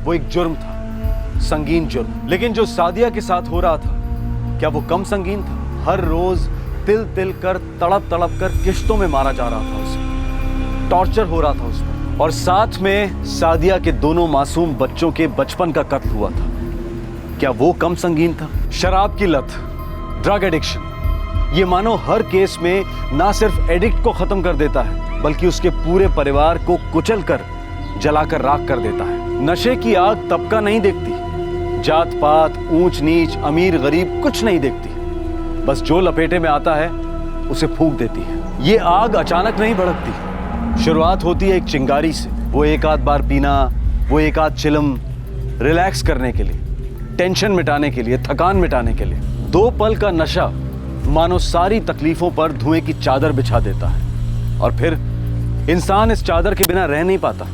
वो एक जुर्म था, संगीन जुर्म। लेकिन जो सादिया के साथ हो रहा था, क्या वो कम संगीन था? हर रोज तिल तिल कर, तड़प तड़प कर किश्तों में मारा जा रहा था उसे, टॉर्चर हो रहा था उस पर। और साथ में सादिया के दोनों मासूम बच्चों के बचपन का कत्ल हुआ था। क्या वो कम संगीन था? शराब की लत, ड्रग एडिक्शन, ये मानो हर केस में ना सिर्फ एडिक्ट को खत्म कर देता है बल्कि उसके पूरे परिवार को कुचल कर, जलाकर राख कर देता है। नशे की आग तबका नहीं देखती, जात पात, ऊंच नीच, अमीर गरीब कुछ नहीं देखती। बस जो लपेटे में आता है उसे फूंक देती है। ये आग अचानक नहीं भड़कती, शुरुआत होती है एक चिंगारी से। वो एक आध बार पीना, वो एक आध चिलम, रिलैक्स करने के लिए, टेंशन मिटाने के लिए, थकान मिटाने के लिए। 2 पल का नशा मानो सारी तकलीफों पर धुएं की चादर बिछा देता है और फिर इंसान इस चादर के बिना रह नहीं पाता।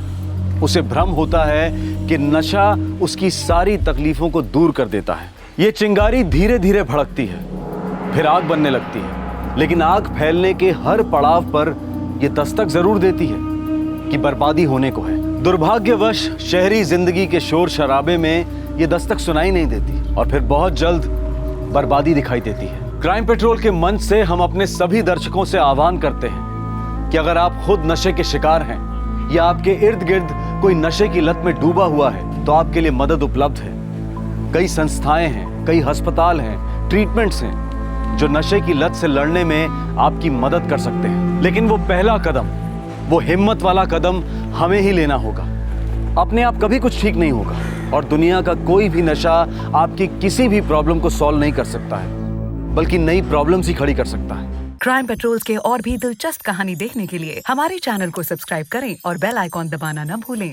उसे भ्रम होता है कि नशा उसकी सारी तकलीफों को दूर कर देता है। ये चिंगारी धीरे धीरे भड़कती है, फिर आग बनने लगती है, लेकिन आग फैलने के हर पड़ाव पर यह दस्तक जरूर देती है कि बर्बादी होने को है। दुर्भाग्यवश शहरी जिंदगी के शोर शराबे में यह दस्तक सुनाई नहीं देती और फिर बहुत जल्द बर्बादी दिखाई देती है। क्राइम पेट्रोल के मंच से हम अपने सभी दर्शकों से आह्वान करते हैं कि अगर आप खुद नशे के शिकार हैं या आपके इर्द गिर्द कोई नशे की लत में डूबा हुआ है तो आपके लिए मदद उपलब्ध है। कई संस्थाएं हैं, कई अस्पताल हैं, ट्रीटमेंट्स हैं जो नशे की लत से लड़ने में आपकी मदद कर सकते हैं। लेकिन वो पहला कदम, वो हिम्मत वाला कदम हमें ही लेना होगा। अपने आप कभी कुछ ठीक नहीं होगा और दुनिया का कोई भी नशा आपकी किसी भी प्रॉब्लम को सॉल्व नहीं कर सकता है, बल्कि नई प्रॉब्लम्स ही खड़ी कर सकता है। क्राइम पेट्रोल्स के और भी दिलचस्प कहानी देखने के लिए हमारे चैनल को सब्सक्राइब करें और बेल आइकॉन दबाना न भूलें।